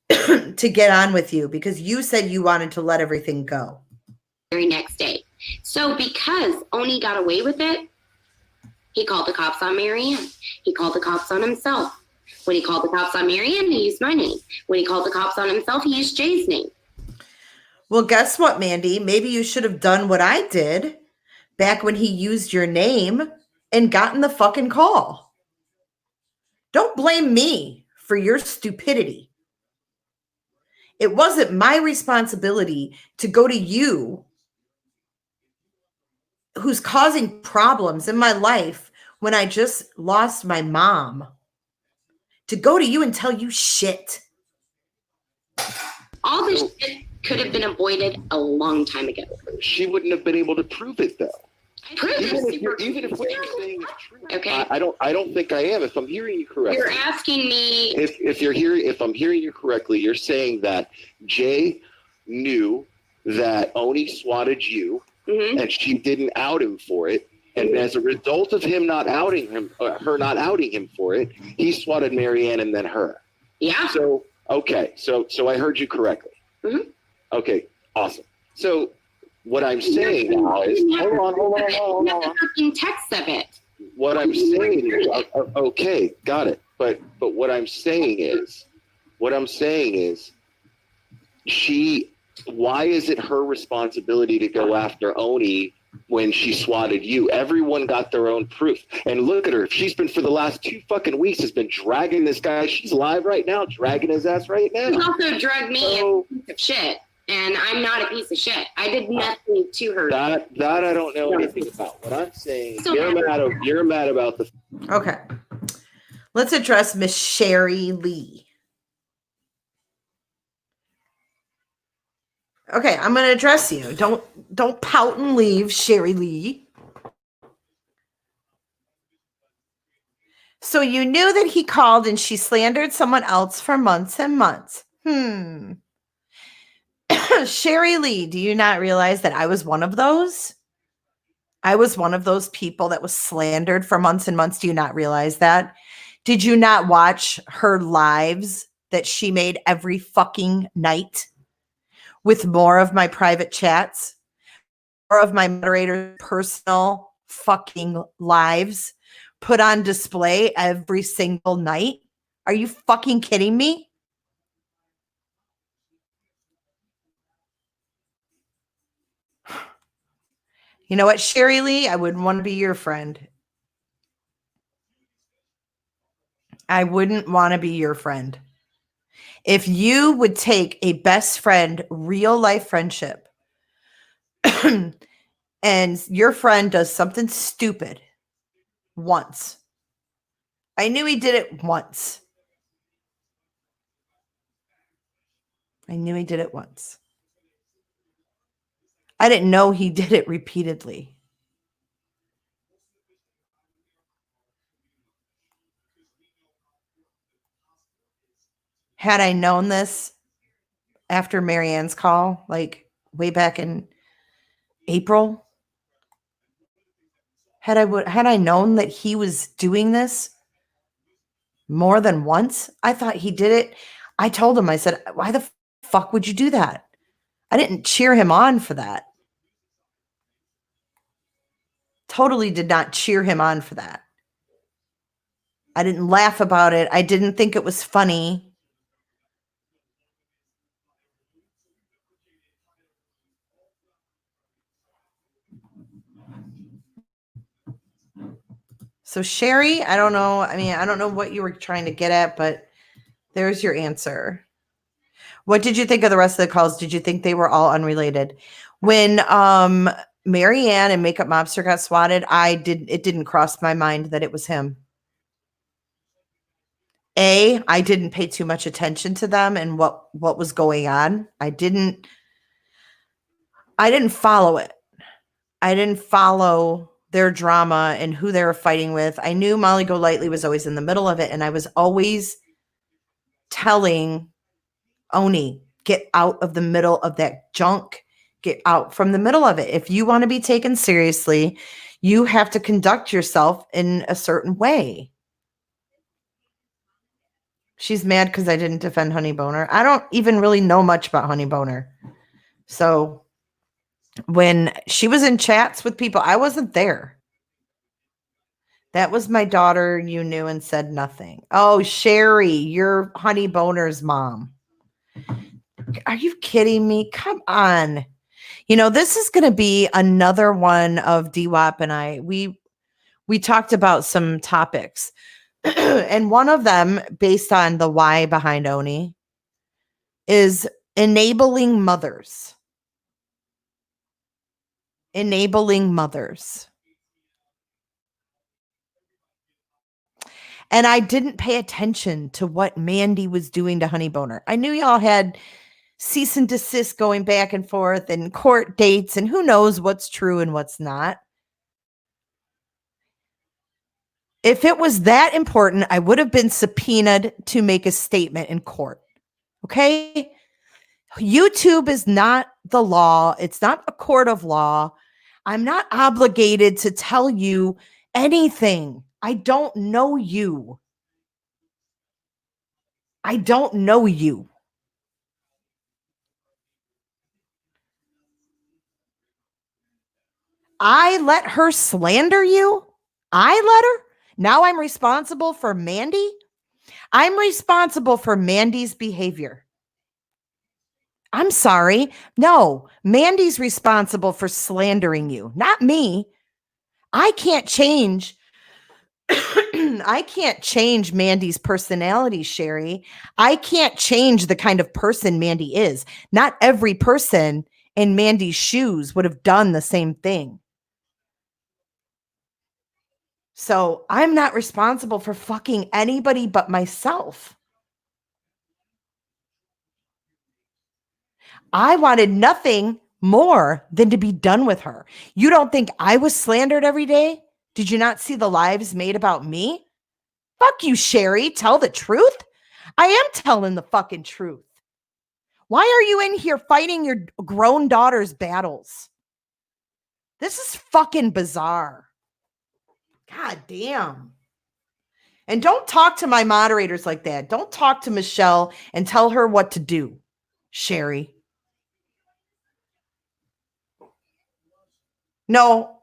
to get on with you because you said you wanted to let everything go. Very next day. So because Oni got away with it, he called the cops on Marianne. He called the cops on himself. When he called the cops on Marianne, he used my name. When he called the cops on himself, he used Jay's name. Well, guess what, Mandy? Maybe you should have done what I did back when he used your name and gotten the fucking call. Don't blame me for your stupidity. It wasn't my responsibility to go to you, who's causing problems in my life when I just lost my mom, to go to you and tell you shit. All this shit could have been avoided a long time ago. She wouldn't have been able to prove it, though. Even if what you're saying is true, okay. I don't think I am. If I'm hearing you correctly, You're asking me. If I'm hearing you correctly, you're saying that Jay knew that Oni swatted you, and she didn't out him for it. And as a result of him not outing him, her not outing him for it, he swatted Marianne and then her. Yeah. So okay, so I heard you correctly. Okay, awesome. So what I'm saying now is, hold on. The fucking text of it. What I'm saying is, okay, got it. But what I'm saying is, why is it her responsibility to go after Oni when she swatted you? Everyone got their own proof. And look at her. She's been, for the last 2 fucking weeks, has been dragging this guy. She's live right now, dragging his ass right now. He also dragged me a piece of shit. And I'm not a piece of shit. I did nothing to her. That I don't know anything about. What I'm saying, you're mad about the... Okay. Let's address Miss Sherry Lee. Okay, I'm going to address you. Don't pout and leave, Sherry Lee. So you knew that he called and she slandered someone else for months and months. Sherry Lee, do you not realize that I was one of those? I was one of those people that was slandered for months and months. Do you not realize that? Did you not watch her lives that she made every fucking night with more of my private chats, more of my moderator's personal fucking lives put on display every single night? Are you fucking kidding me? You know what, Sherry Lee? I wouldn't want to be your friend. I wouldn't want to be your friend. If you would take a best friend, real life friendship, and your friend does something stupid once. I knew he did it once. I didn't know he did it repeatedly. Had I known this after Marianne's call, like way back in April, had I known that he was doing this more than once, I thought he did it. I told him, I said, why the fuck would you do that? I didn't cheer him on for that. Totally did not cheer him on for that. I didn't laugh about it. I didn't think it was funny. So Sherry, I don't know. I mean, I don't know what you were trying to get at, but there's your answer. What did you think of the rest of the calls? Did you think they were all unrelated? When Marianne and Makeup Mobster got swatted, it didn't cross my mind that it was him. I didn't pay too much attention to them and what was going on. I didn't follow it. I didn't follow their drama and who they were fighting with. I knew Molly Golightly was always in the middle of it, and I was always telling Oni, get out of the middle of that junk. Get out from the middle of it. If you want to be taken seriously, you have to conduct yourself in a certain way. She's mad because I didn't defend Honey Boner. I don't even really know much about Honey Boner. So when she was in chats with people, I wasn't there. That was my daughter you knew and said nothing. Oh, Sherry, you're Honey Boner's mom. Are you kidding me? Come on. You know, this is going to be another one of DWAP and I. We we talked about some topics. And one of them, based on the why behind Oni, is enabling mothers. Enabling mothers. And I didn't pay attention to what Mandy was doing to Honeyboner. I knew y'all had cease and desist going back and forth and court dates and who knows what's true and what's not. If it was that important, I would have been subpoenaed to make a statement in court. Okay? YouTube is not the law. It's not a court of law. I'm not obligated to tell you anything. I don't know you. I don't know you. I let her slander you? I let her? Now I'm responsible for Mandy? I'm responsible for Mandy's behavior. I'm sorry. No, Mandy's responsible for slandering you, not me. I can't change. I can't change Mandy's personality, Sherry. I can't change the kind of person Mandy is. Not every person in Mandy's shoes would have done the same thing. So I'm not responsible for fucking anybody but myself. I wanted nothing more than to be done with her. You don't think I was slandered every day? Did you not see the lives made about me? Fuck you, Sherry. Tell the truth. I am telling the fucking truth. Why are you in here fighting your grown daughter's battles? This is fucking bizarre. God damn. And don't talk to my moderators like that. Don't talk to Michelle and tell her what to do, Sherry. No,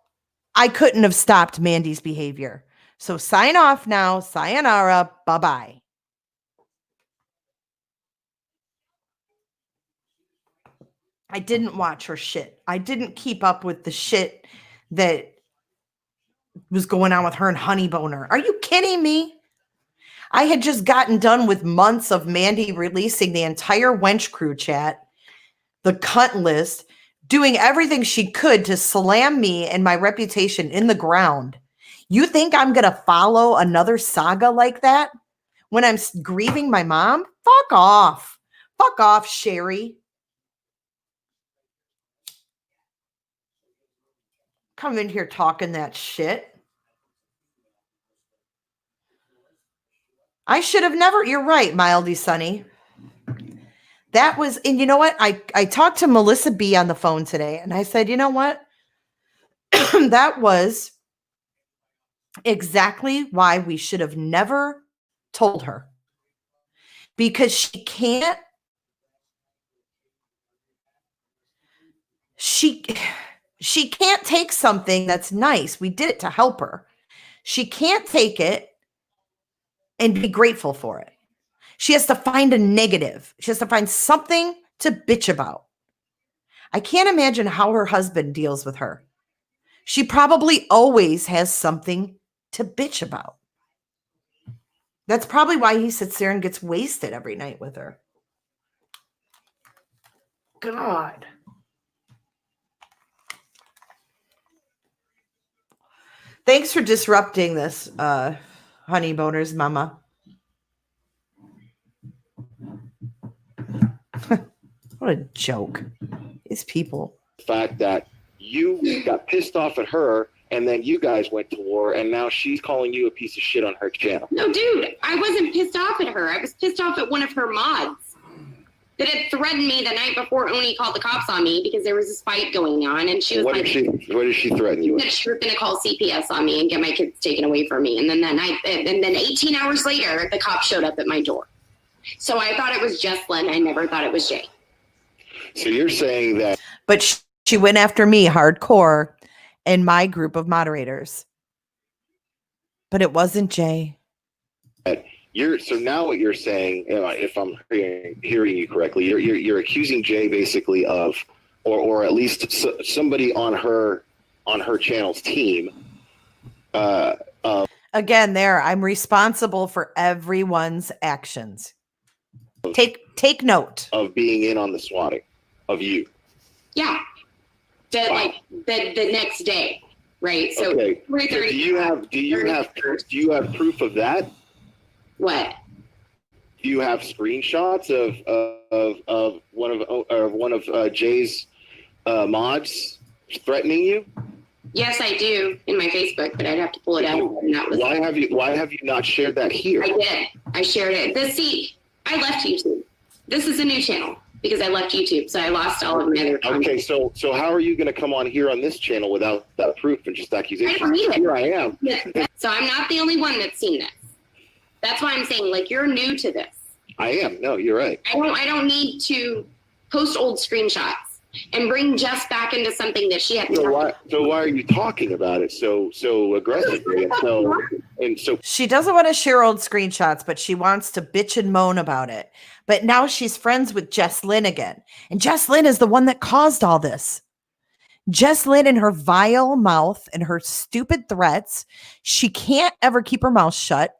I couldn't have stopped Mandy's behavior. So sign off now. Sayonara. Bye-bye. I didn't watch her shit. I didn't keep up with the shit that was going on with her and Honeyboner. Are you kidding me? I had just gotten done with months of Mandy releasing the entire Wench Crew chat, the cunt list, doing everything she could to slam me and my reputation in the ground. You think I'm going to follow another saga like that when I'm grieving my mom? Fuck off. Fuck off, Sherry. Come in here talking that shit. I should have never, you're right, Mildy Sunny. That was, and you know what? I talked to Melissa B on the phone today, and I said, you know what? That was exactly why we should have never told her. Because she can't take something that's nice. We did it to help her. She can't take it and be grateful for it. She has to find a negative. She has to find something to bitch about. I can't imagine how her husband deals with her. She probably always has something to bitch about. That's probably why he sits there and gets wasted every night with her. God. Thanks for disrupting this, Honeyboner's mama. What a joke. These people. The fact that you got pissed off at her and then you guys went to war and now she's calling you a piece of shit on her channel. No, dude, I wasn't pissed off at her. I was pissed off at one of her mods that had threatened me the night before Oni called the cops on me because there was this fight going on, and she was what did she threaten you with? That she was going to call CPS on me and get my kids taken away from me. And then that night, and then 18 hours later, the cops showed up at my door. So I thought it was Jesslyn. I never thought it was Jay. So you're saying that... But she went after me hardcore in my group of moderators. But it wasn't Jay. So now what you're saying, if I'm hearing you correctly, you're accusing Jay basically of, or at least somebody on her channel's team Again, I'm responsible for everyone's actions. Take note of being in on the swatting of you. Yeah. Like the next day, right? So, okay. So do you have proof of that? What? Do you have screenshots of one of Jay's mods threatening you? Yes, I do in my Facebook, but I'd have to pull it out. Why have you not shared that here? I did. I shared it. I left YouTube. This is a new channel because I left YouTube, so I lost all of my other content. Okay, so how are you going to come on here on this channel without that proof and just accusations? I don't need it. Here I am. So I'm not the only one that's seen this. That's why I'm saying, like, you're new to this. I am. No, you're right. I don't need to post old screenshots and bring Jess back into something that she had. So why are you talking about it so aggressively and so? She doesn't want to share old screenshots, but she wants to bitch and moan about it. But now she's friends with Jess Lynn again, and Jess Lynn is the one that caused all this. Jess Lynn and her vile mouth and her stupid threats. She can't ever keep her mouth shut.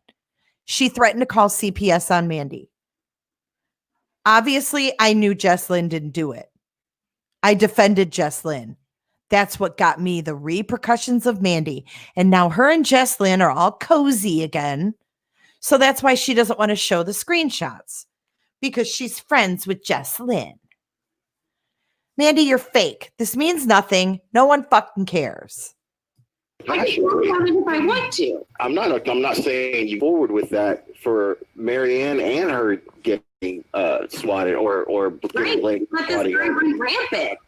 She threatened to call CPS on Mandy. Obviously, I knew Jess Lynn didn't do it. I defended Jess Lynn. That's what got me the repercussions of Mandy. And now her and Jess Lynn are all cozy again. So that's why she doesn't want to show the screenshots. Because she's friends with Jess Lynn. Mandy, you're fake. This means nothing. No one fucking cares. I can talk about it if I want to. I'm not saying you forward with that for Marianne and her getting swatted or getting late. Let this guy run rampant.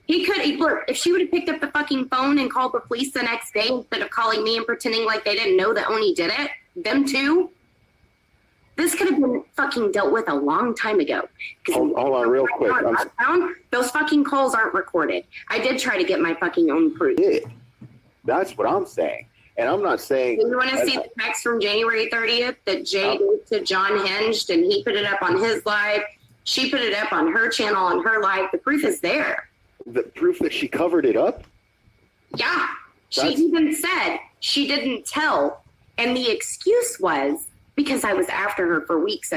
He could look, if she would have picked up the fucking phone and called the police the next day instead of calling me and pretending like they didn't know that Oni did it, them too. This could have been fucking dealt with a long time ago. Hold on real quick. Those fucking calls aren't recorded. I did try to get my fucking own proof. That's what I'm saying. And I'm not saying... You want to see the text from January 30th that Jay did to John Hinged and he put it up on his live. She put it up on her channel on her live. The proof is there. The proof that she covered it up? Yeah. She even said she didn't tell. And the excuse was... because I was after her for weeks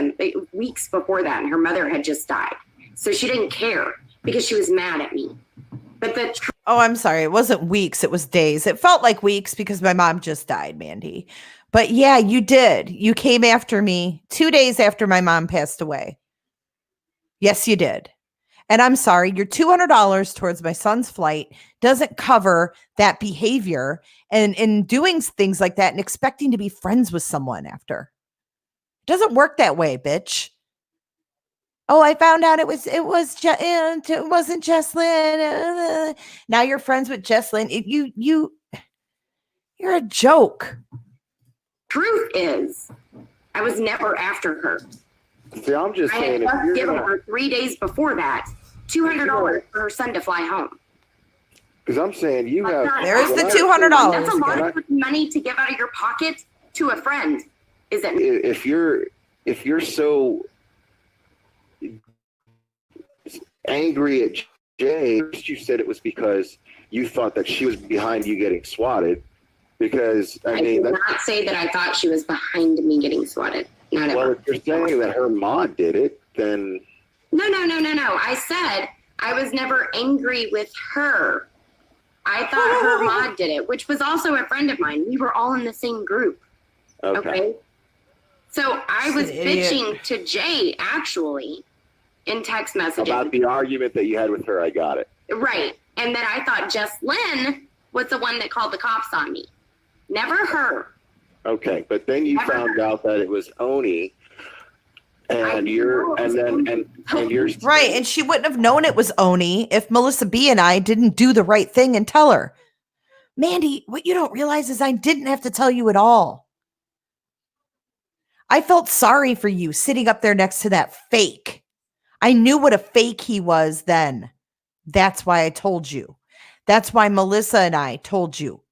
before that, and her mother had just died. So she didn't care because she was mad at me. But I'm sorry. It wasn't weeks. It was days. It felt like weeks because my mom just died, Mandy. But yeah, you did. You came after me 2 days after my mom passed away. Yes, you did. And I'm sorry. Your $200 towards my son's flight doesn't cover that behavior and doing things like that and expecting to be friends with someone after. Doesn't work that way, bitch. Oh, I found out it wasn't Jess Lynn. Now you're friends with Jess Lynn. You're a joke. Truth is, I was never after her. See, I'm just saying, I had given her 3 days before that $200 for her son to fly home. Because I'm saying you have. There's the $200. That's a lot of money to give out of your pocket to a friend. Is it? If you're so angry at Jay, you said it was because you thought that she was behind you getting swatted. Because I mean, did not say that I thought she was behind me getting swatted. Not well, ever. if you're saying that her mod did it, then no. I said I was never angry with her. I thought her mod did it, which was also a friend of mine. We were all in the same group. Okay. So I was bitching to Jay, actually, in text messages. About the argument that you had with her, I got it. Right. And then I thought Jess Lynn was the one that called the cops on me. Never her. Okay, but then you found out that it was Oni, and you're right, and she wouldn't have known it was Oni if Melissa B and I didn't do the right thing and tell her. Mandy, what you don't realize is I didn't have to tell you at all. I felt sorry for you sitting up there next to that fake. I knew what a fake he was then. That's why I told you. That's why Melissa and I told you.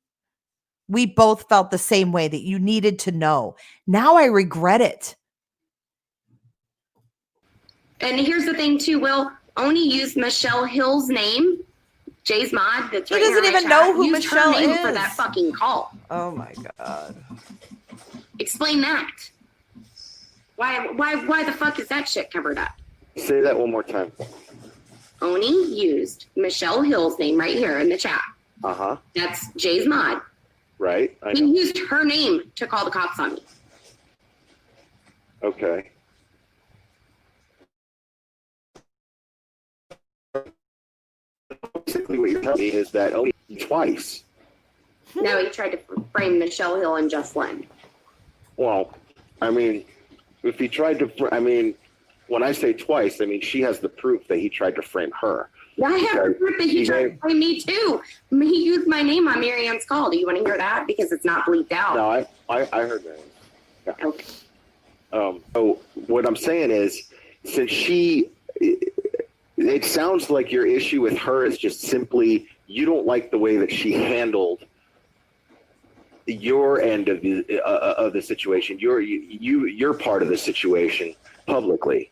We both felt the same way, that you needed to know. Now I regret it. And here's the thing too, Will. Oni used Michelle Hill's name Jay's mod that's He right here doesn't in my even know chat who used her Michelle name for is. that fucking call. Oh my god. Explain that. Why the fuck is that shit covered up? Say that one more time. Oni used Michelle Hill's name right here in the chat. Uh-huh. That's Jay's mod. Right? I He know. used her name to call the cops on me. Okay. Basically what you're telling me is that only twice. Now he tried to frame Michelle Hill and Just Lynn. Well, I mean, if he tried to, when I say twice, I mean, she has the proof that he tried to frame her. I have the proof that he tried to frame me too. I mean, he used my name on Marianne's call. Do you want to hear that? Because it's not bleeped out. No, I heard that. Yeah. Okay. So what I'm saying is, since it sounds like your issue with her is just simply you don't like the way that she handled your end of the situation, your part of the situation publicly.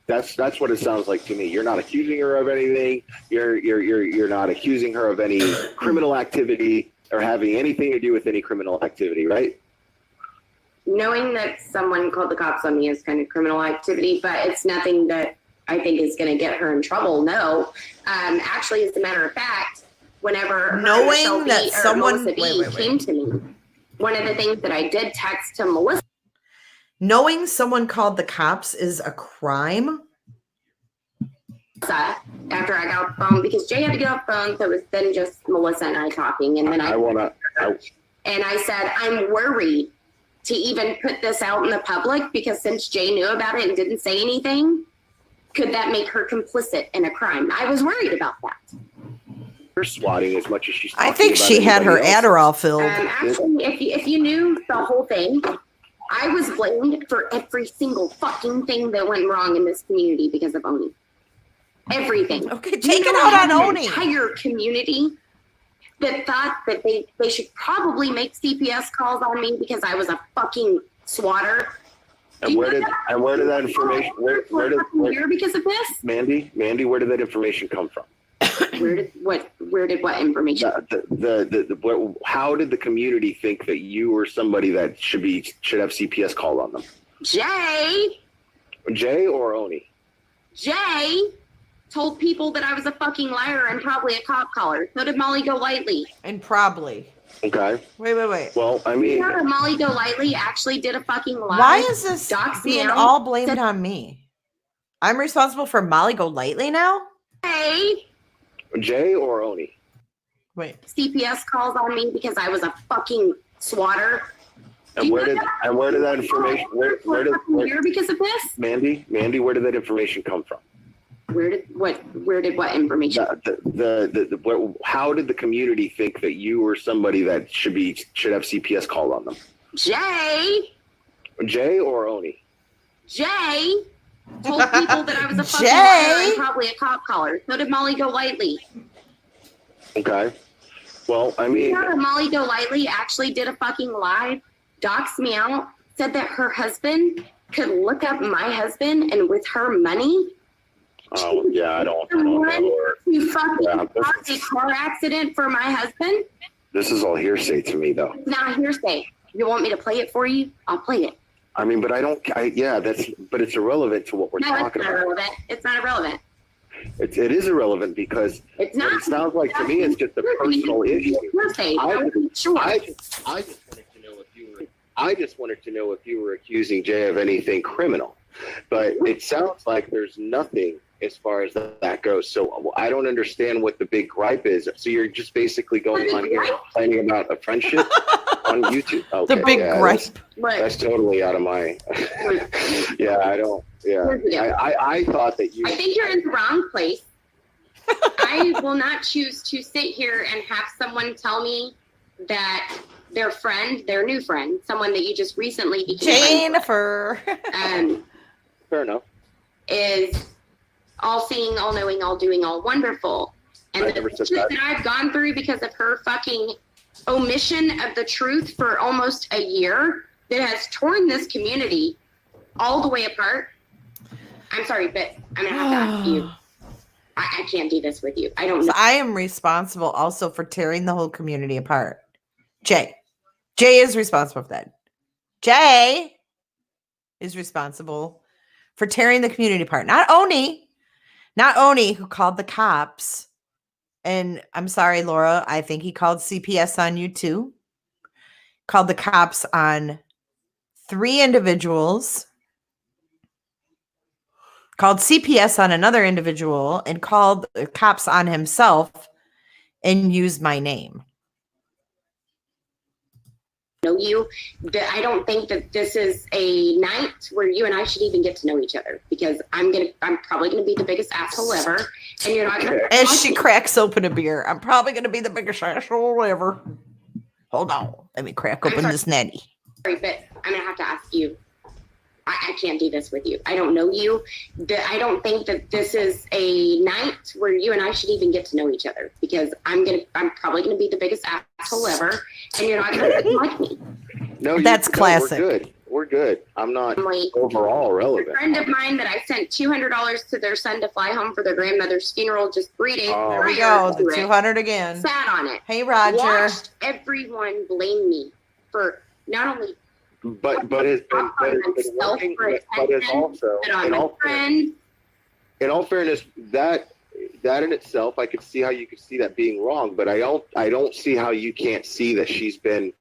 That's what it sounds like to me. You're not accusing her of anything. You're not accusing her of any criminal activity or having anything to do with any criminal activity, right? Knowing that someone called the cops on me is kind of criminal activity, but it's nothing that I think is going to get her in trouble. No. Actually, as a matter of fact, whenever Knowing that someone came to me, one of the things that I did text to Melissa. Knowing someone called the cops is a crime? After I got off the phone, because Jay had to get off the phone, so it was then just Melissa and I talking. And then I said, I'm worried to even put this out in the public because since Jay knew about it and didn't say anything, could that make her complicit in a crime? I was worried about that. Her swatting as much as she's talking I think about she had her anybody else. Adderall filled. Actually, if you knew the whole thing, I was blamed for every single fucking thing that went wrong in this community because of Oni. Everything. Okay, take it out on Oni. An entire community that thought that they should probably make CPS calls on me because I was a fucking swatter. And where did that information? Where because of this? Mandy, where did that information come from? Where did what information? How did the community think that you were somebody that should have CPS called on them? Jay or Oni? Jay told people that I was a fucking liar and probably a cop caller. So did Molly Golightly. And probably. Okay. Wait. Well, I mean, you know that Molly Golightly actually did a fucking lie. Why is this being all blamed on me? I'm responsible for Molly Golightly now? Hey. Jay or Oni? Wait. CPS calls on me because I was a fucking swatter. And where did that information? Where because of this? Mandy, where did that information come from? Where did what information? How did the community think that you were somebody that should have CPS called on them? Jay or Oni? Jay told people that I was a fucking liar and probably a cop caller. So did Molly Golightly. Okay. Well, I mean, you know that Molly Golightly actually did a fucking lie, doxed me out, said that her husband could look up my husband and with her money. Oh yeah, I don't know. You fucking caused a car accident for my husband. This is all hearsay to me, though. It's not hearsay. You want me to play it for you? I'll play it. I mean, but but it's irrelevant to what we're talking about. Irrelevant. It's not irrelevant. It is irrelevant because it's not. It sounds like to me it's just a personal issue. I just wanted to know if you were accusing Jay of anything criminal, but it sounds like there's nothing as far as that goes. So I don't understand what the big gripe is. So you're just basically going on here complaining about a friendship on YouTube. Okay, the big gripe. That's totally out of my. Yeah, I don't. Yeah, I thought that you. I think you're in the wrong place. I will not choose to sit here and have someone tell me that their new friend, someone that you just recently became Jennifer. Fair enough. Is all seeing, all knowing, all doing, all wonderful. And the shit that I've gone through because of her fucking omission of the truth for almost a year that has torn this community all the way apart. I'm sorry, but I'm going to have to ask you. I can't do this with you. I don't So know. I am responsible also for tearing the whole community apart. Jay is responsible for that. Jay is responsible for tearing the community apart. Not Oni, who called the cops. And I'm sorry, Laura, I think he called CPS on you too. Called the cops on 3 individuals. Called CPS on another individual and called the cops on himself and used my name. Know you, that I don't think that this is a night where you and I should even get to know each other, because I'm probably gonna be the biggest asshole ever, and you're not gonna. As she cracks open a beer, I'm probably gonna be the biggest asshole ever. Hold on, let me crack open this natty. Sorry, but I'm gonna have to ask you. I can't do this with you. I don't know you. I don't think that this is a night where you and I should even get to know each other, because I'm probably gonna be the biggest asshole ever, and you're not gonna like me. No, That's classic. We're good. I'm not overall relevant. A friend of mine that I sent $200 to their son to fly home for their grandmother's funeral just 3 days. There we go. The 200 again. Sat on it. Hey, Roger. Watched everyone blame me for not only. But it's working. But it's also in all fairness, that in itself, I could see how you could see that being wrong. But I don't see how you can't see that she's been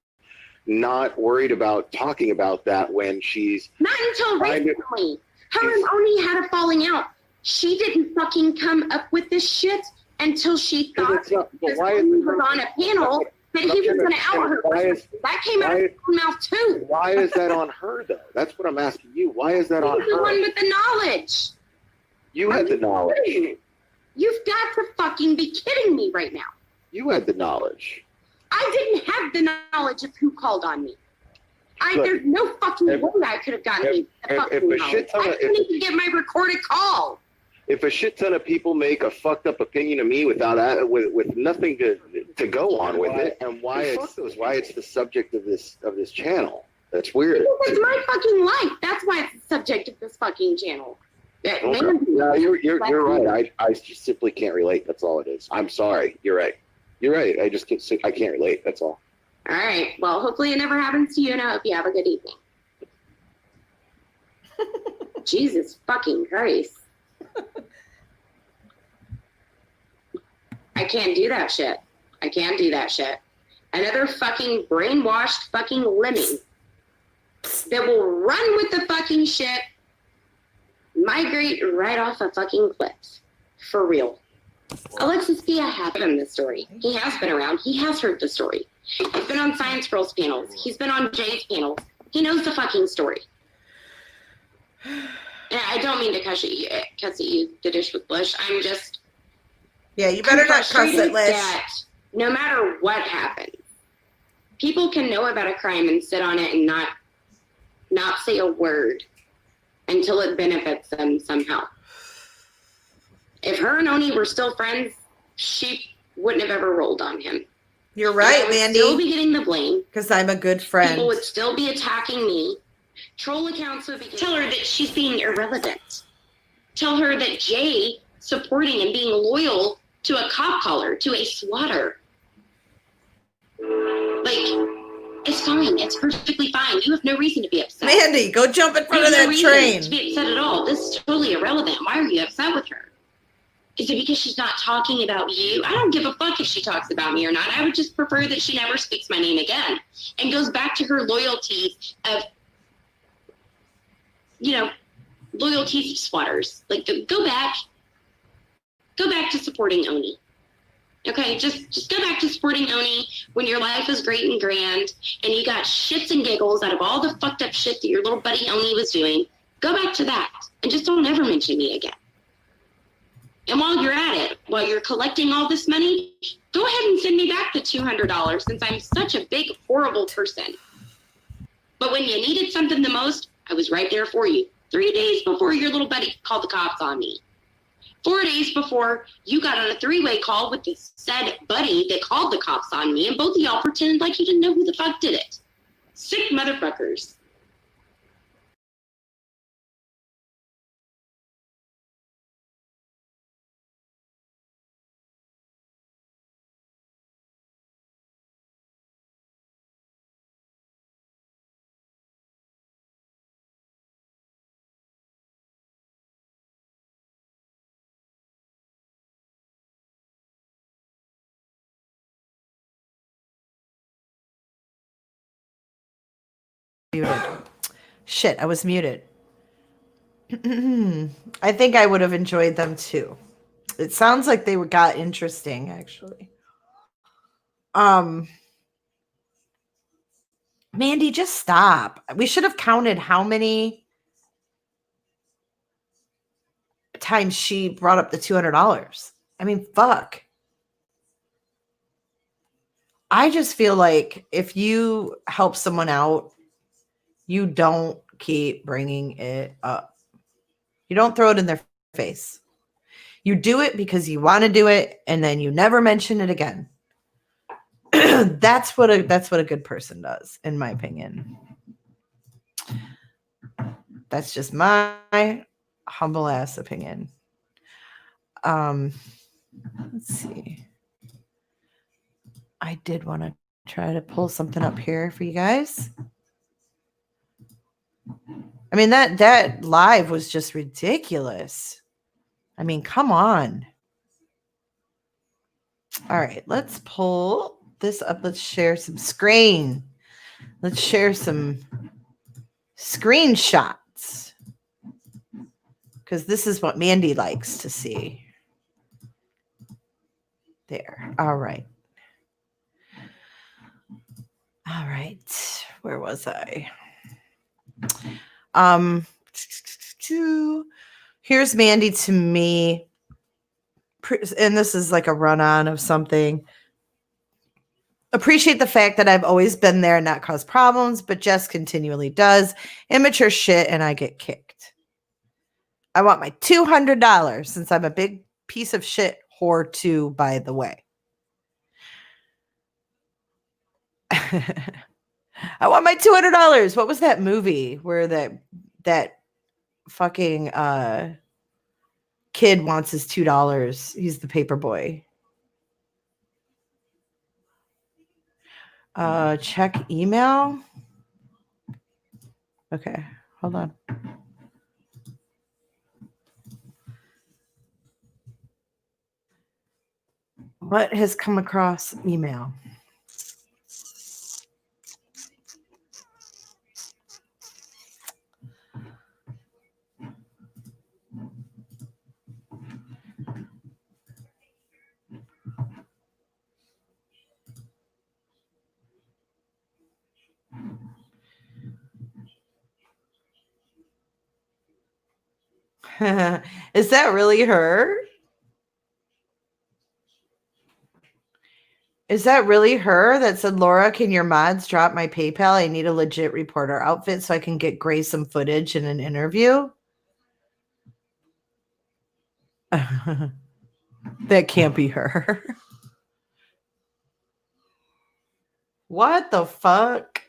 not worried about talking about that when she's not until recently. Her and Oni had a falling out. She didn't fucking come up with this shit until she thought this woman was on a panel that he was going to out her. That came out of her mouth too. Why is that on her though? That's what I'm asking you. Why is that on her? The one with the knowledge. You had the knowledge. You've got to fucking be kidding me right now. You had the knowledge. I didn't have the knowledge of who called on me. There's no fucking way I could have gotten the fucking knowledge. I couldn't even get my recorded call. If a shit ton of people make a fucked up opinion of me without with nothing to go on with it, and why it's the subject of this channel, that's weird. Because it's my fucking life. That's why it's the subject of this fucking channel. No, you're right. I just simply can't relate. That's all it is. I'm sorry. You're right. I can't relate. That's all. All right. Well, hopefully it never happens to you, and I hope you have a good evening. Jesus fucking Christ. I can't do that shit. I can't do that shit. Another fucking brainwashed fucking lemming that will run with the fucking shit, migrate right off a fucking cliff. For real. Alexis Villa had him this story. He has been around. He has heard the story. He's been on Science Girls panels. He's been on Jay's panels. He knows the fucking story. And I don't mean to cuss at you, the dish with Bush. I'm just. Yeah, you better not cuss it, Lish. That no matter what happens, people can know about a crime and sit on it and not say a word until it benefits them somehow. If her and Oni were still friends, she wouldn't have ever rolled on him. You're right, Mandy. Still be getting the blame because I'm a good friend. People would still be attacking me. Troll accounts would be. Tell her that she's being irrelevant. Tell her that Jay supporting and being loyal to a cop caller, to a swatter. It's fine. It's perfectly fine. You have no reason to be upset. Mandy, go jump in front of that train. To be upset at all. This is totally irrelevant. Why are you upset with her? Is it because she's not talking about you? I don't give a fuck if she talks about me or not. I would just prefer that she never speaks my name again and goes back to her loyalties of, loyalties of swatters. Go back to supporting Oni. Okay, just go back to supporting Oni when your life is great and grand and you got shits and giggles out of all the fucked up shit that your little buddy Oni was doing. Go back to that and just don't ever mention me again. And while you're at it, while you're collecting all this money, go ahead and send me back the $200 since I'm such a big, horrible person. But when you needed something the most, I was right there for you. 3 days before your little buddy called the cops on me. 4 days before you got on a 3-way call with this said buddy that called the cops on me, and both of y'all pretended like you didn't know who the fuck did it. Sick motherfuckers. muted. Shit, I was muted. I think I would have enjoyed them too. It sounds like they got interesting, actually. Mandy, just stop. We should have counted how many times she brought up the $200. I mean, fuck. I just feel like if you help someone out, you don't keep bringing it up. You don't throw it in their face. You do it because you want to do it, and then you never mention it again. That's what a good person does, in my opinion. That's just my humble ass opinion. Let's see. I did want to try to pull something up here for you guys. I mean, that live was just ridiculous. I mean, come on. All right, let's pull this up. Let's share some screen. Let's share some screenshots, because this is what Mandy likes to see. There. All right. All right. Where was I? Here's Mandy to me. And this is like a run-on of something. Appreciate the fact that I've always been there and not caused problems, but Jess continually does immature shit and I get kicked. I want my $200 since I'm a big piece of shit whore too, by the way. I want my $200. What was that movie where that fucking kid wants his $2? He's the paper boy. Check email. Okay, hold on. What has come across email? Is that really her? Is that really her that said, Laura, can your mods drop my PayPal? I need a legit reporter outfit so I can get Grace some footage in an interview? That can't be her. What the fuck?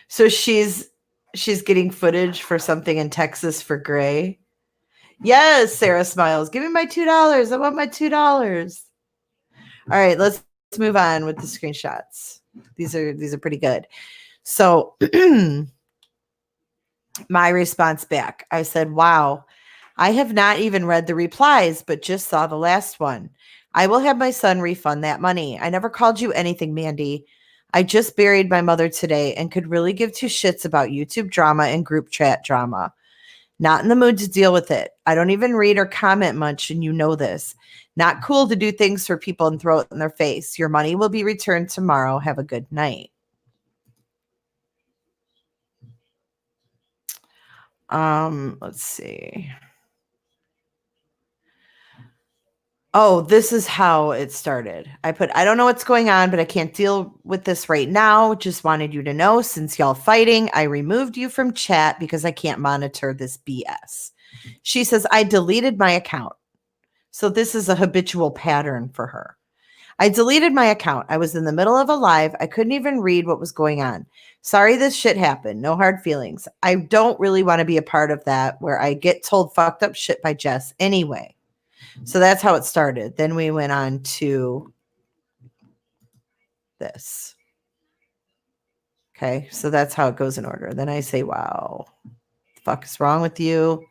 So she's getting footage for something in Texas for Gray. Yes, Sarah smiles. Give me my $2. I want my $2. All right, let's move on with the screenshots. These are pretty good. So my response back, I said, wow, I have not even read the replies, but just saw the last one. I will have my son refund that money. I never called you anything, Mandy. I just buried my mother today and could really give two shits about YouTube drama and group chat drama. Not in the mood to deal with it. I don't even read or comment much, and you know this. Not cool to do things for people and throw it in their face. Your money will be returned tomorrow. Have a good night. Let's see. Oh, this is how it started. I put, I don't know what's going on, but I can't deal with this right now. Just wanted you to know, since y'all fighting, I removed you from chat because I can't monitor this BS. She says, I deleted my account. So this is a habitual pattern for her. I deleted my account. I was in the middle of a live. I couldn't even read what was going on. Sorry this shit happened. No hard feelings. I don't really want to be a part of that where I get told fucked up shit by Jess anyway. So that's how it started. Then we went on to this. Okay, so that's how it goes in order. Then I say, wow, the fuck is wrong with you?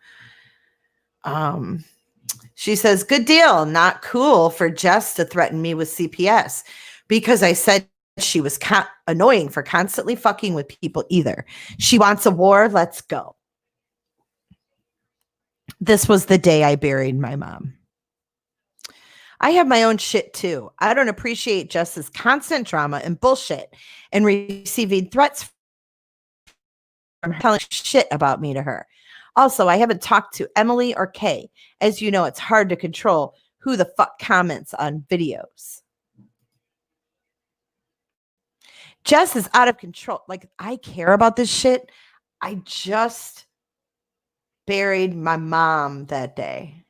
She says, good deal. Not cool for Jess to threaten me with CPS because I said she was annoying for constantly fucking with people either. She wants a war. Let's go. This was the day I buried my mom. I have my own shit too. I don't appreciate Jess's constant drama and bullshit and receiving threats from her telling shit about me to her. Also, I haven't talked to Emily or Kay. As you know, it's hard to control who the fuck comments on videos. Jess is out of control. Like, I care about this shit. I just buried my mom that day.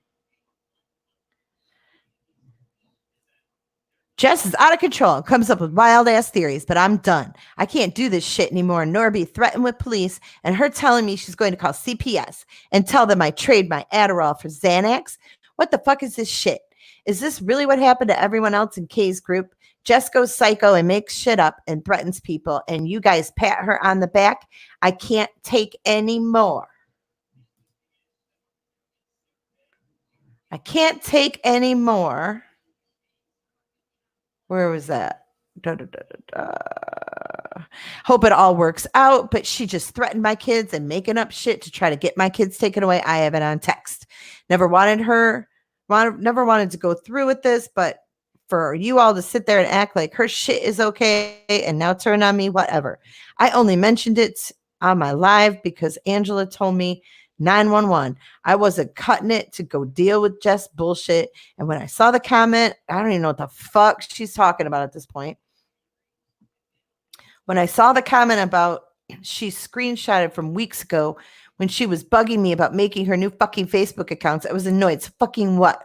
Jess is out of control and comes up with wild ass theories, but I'm done. I can't do this shit anymore, nor be threatened with police and her telling me she's going to call CPS and tell them I trade my Adderall for Xanax. What the fuck is this shit? Is this really what happened to everyone else in Kay's group? Jess goes psycho and makes shit up and threatens people, and you guys pat her on the back. I can't take any more. I can't take any more. Where was that? Hope it all works out, but she just threatened my kids and making up shit to try to get my kids taken away. I have it on text. Never wanted to go through with this, but for you all to sit there and act like her shit is okay and now turn on me, whatever. I only mentioned it on my live because Angela told me 911. I wasn't cutting it to go deal with Jess bullshit. And when I saw the comment, I don't even know what the fuck she's talking about at this point. When I saw the comment about she screenshotted from weeks ago when she was bugging me about making her new fucking Facebook accounts, I was annoyed. So fucking what?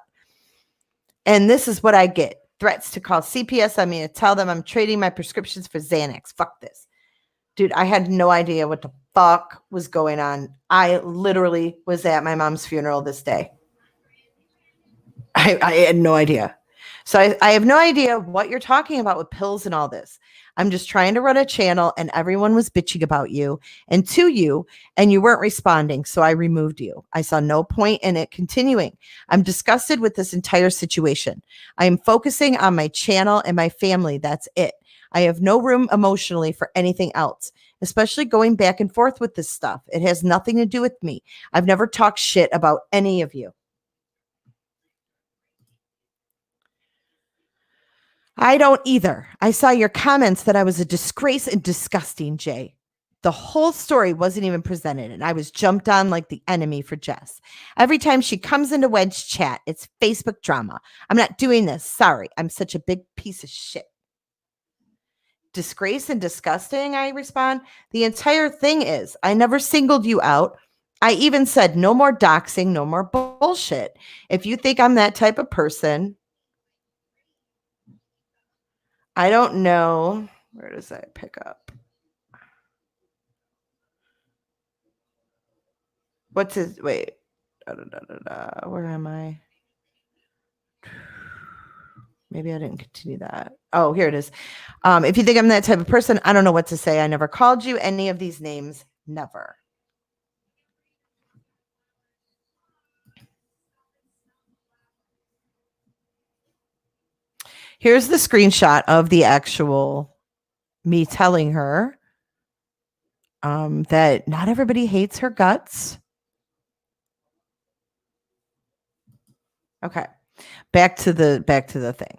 And this is what I get. Threats to call CPS on me to tell them I'm trading my prescriptions for Xanax. Fuck this. Dude, I had no idea what the fuck was going on. I literally was at my mom's funeral this day. I had no idea. So I have no idea what you're talking about with pills and all this. I'm just trying to run a channel and everyone was bitching about you and to you and you weren't responding. So I removed you. I saw no point in it continuing. I'm disgusted with this entire situation. I am focusing on my channel and my family. That's it. I have no room emotionally for anything else, especially going back and forth with this stuff. It has nothing to do with me. I've never talked shit about any of you. I don't either. I saw your comments that I was a disgrace and disgusting, Jay. The whole story wasn't even presented, and I was jumped on like the enemy for Jess. Every time she comes into Wedge chat, it's Facebook drama. I'm not doing this. Sorry. I'm such a big piece of shit. Disgrace and disgusting, I respond. The entire thing is, I never singled you out. I even said no more doxing, no more bullshit. If you think I'm that type of person, I don't know. Where does that pick up? What's his, wait. Where am I? Maybe I didn't continue that. Oh, here it is. If you think I'm that type of person, I don't know what to say. I never called you any of these names. Never. Here's the screenshot of the actual me telling her that not everybody hates her guts. Okay. Back to the thing.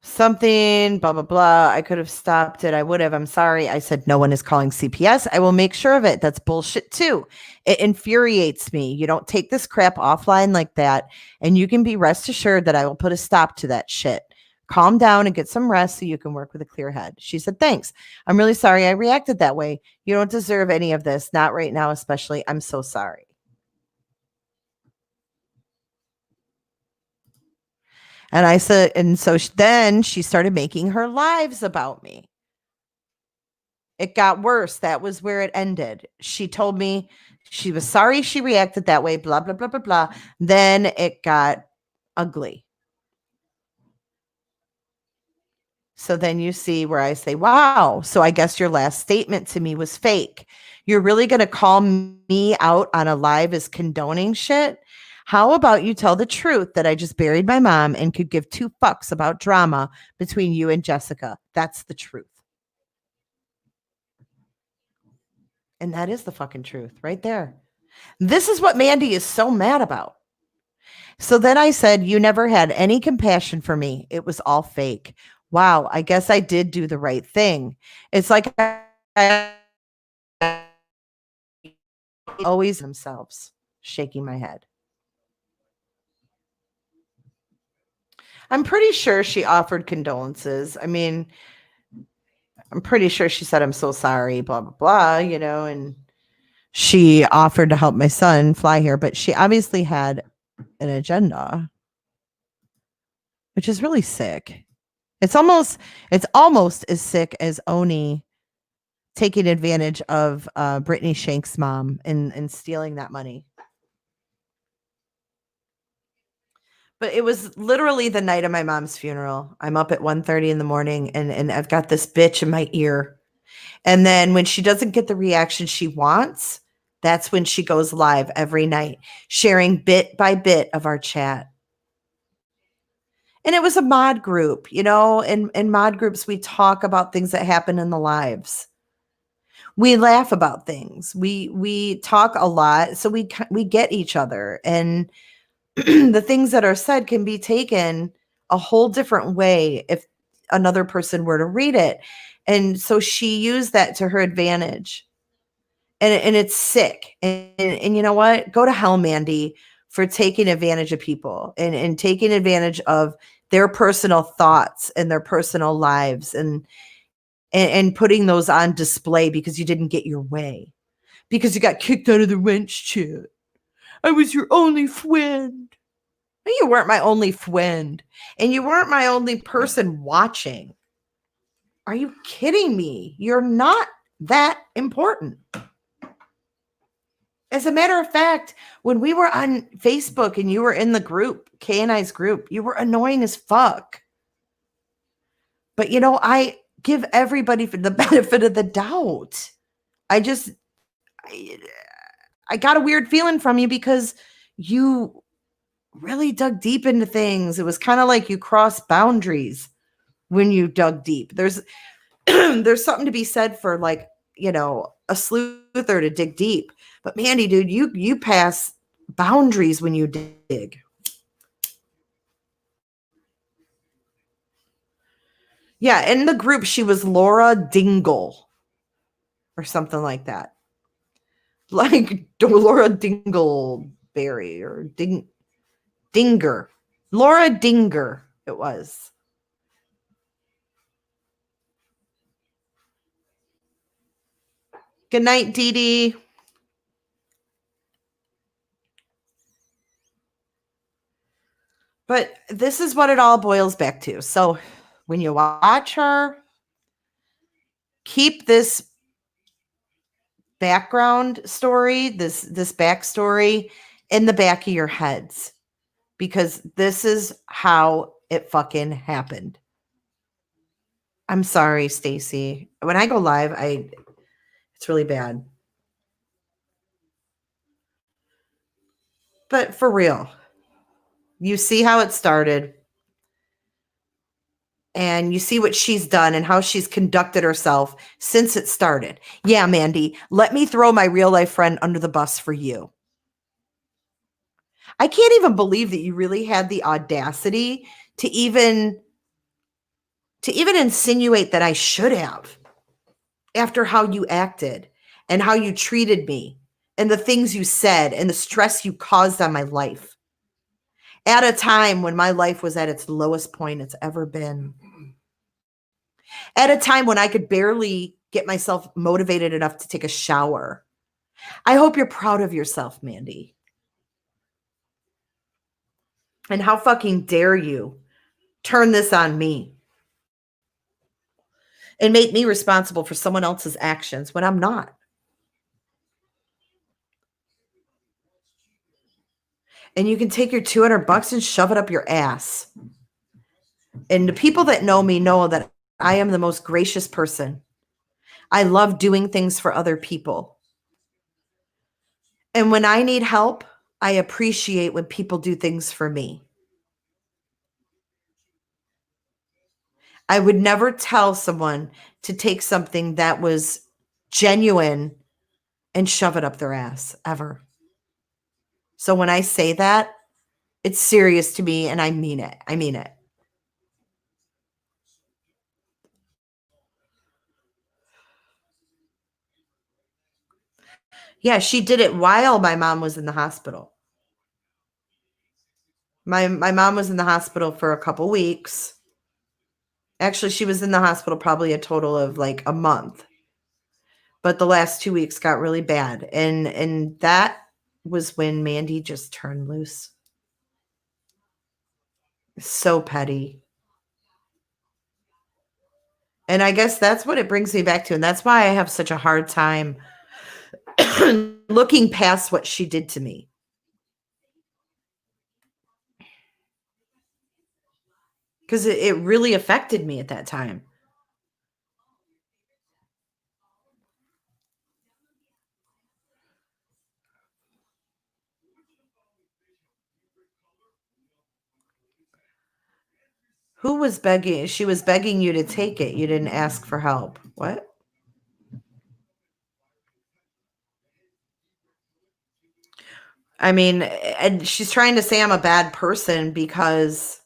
Something, blah, blah, blah. I could have stopped it. I would have. I'm sorry. I said no one is calling CPS. I will make sure of it. That's bullshit too. It infuriates me. You don't take this crap offline like that. And you can be rest assured that I will put a stop to that shit. Calm down and get some rest so you can work with a clear head. She said, thanks. I'm really sorry I reacted that way. You don't deserve any of this. Not right now, especially. I'm so sorry. And I said, and so then she started making her lives about me. It got worse. That was where it ended. She told me she was sorry she reacted that way, blah, blah, blah, blah, blah. Then it got ugly. So then you see where I say, wow, so I guess your last statement to me was fake. You're really going to call me out on a live as condoning shit? How about you tell the truth that I just buried my mom and could give two fucks about drama between you and Jessica? That's the truth. And that is the fucking truth right there. This is what Mandy is so mad about. So then I said, you never had any compassion for me. It was all fake. Wow, I guess I did do the right thing. It's like I always themselves, shaking my head. I'm pretty sure she offered condolences. I mean, I'm pretty sure she said, I'm so sorry, blah, blah, blah, and she offered to help my son fly here, but she obviously had an agenda, which is really sick. It's almost as sick as Oni taking advantage of Brittany Shank's mom and stealing that money. But it was literally the night of my mom's funeral. I'm up at 1:30 in the morning and I've got this bitch in my ear. And then when she doesn't get the reaction she wants, that's when she goes live every night, sharing bit by bit of our chat. And it was a mod group, in mod groups, we talk about things that happen in the lives. We laugh about things. We talk a lot. So we get each other, and the things that are said can be taken a whole different way if another person were to read it. And so she used that to her advantage. And it's sick. And you know what? Go to hell, Mandy, for taking advantage of people and taking advantage of their personal thoughts and their personal lives and putting those on display because you didn't get your way. Because you got kicked out of the wrench chat. I was your only friend. No, you weren't my only friend. And you weren't my only person watching. Are you kidding me? You're not that important. As a matter of fact, when we were on Facebook and you were in the group, Kay and I's group, you were annoying as fuck. But I give everybody the benefit of the doubt. I got a weird feeling from you because you really dug deep into things. It was kind of like you crossed boundaries when you dug deep. There's there's something to be said for a sleuther to dig deep. But Mandy, dude, you pass boundaries when you dig. Yeah, in the group, she was Laura Dingle or something like that. Like Laura Dingleberry or Dinger. Laura Dinger, it was. Good night, Dee Dee. But this is what it all boils back to. So when you watch her, keep this background story, this backstory in the back of your heads, because this is how it fucking happened. I'm sorry, Stacy. When I go live, it's really bad. But for real, you see how it started. And you see what she's done and how she's conducted herself since it started. Yeah, Mandy, let me throw my real life friend under the bus for you. I can't even believe that you really had the audacity to even insinuate that I should have, after how you acted and how you treated me and the things you said and the stress you caused on my life at a time when my life was at its lowest point it's ever been. At a time when I could barely get myself motivated enough to take a shower. I hope you're proud of yourself, Mandy. And how fucking dare you turn this on me and make me responsible for someone else's actions when I'm not. And you can take your $200 and shove it up your ass. And the people that know me know that I am the most gracious person. I love doing things for other people. And when I need help, I appreciate when people do things for me. I would never tell someone to take something that was genuine and shove it up their ass, ever. So when I say that, it's serious to me and I mean it. I mean it. Yeah, she did it while my mom was in the hospital. My mom was in the hospital for a couple weeks. Actually, she was in the hospital probably a total of like a month. But the last 2 weeks got really bad. And that was when Mandy just turned loose. So petty. And I guess that's what it brings me back to. And that's why I have such a hard time looking past what she did to me. Because it really affected me at that time. Who was begging? She was begging you to take it. You didn't ask for help. What? I mean, and she's trying to say I'm a bad person because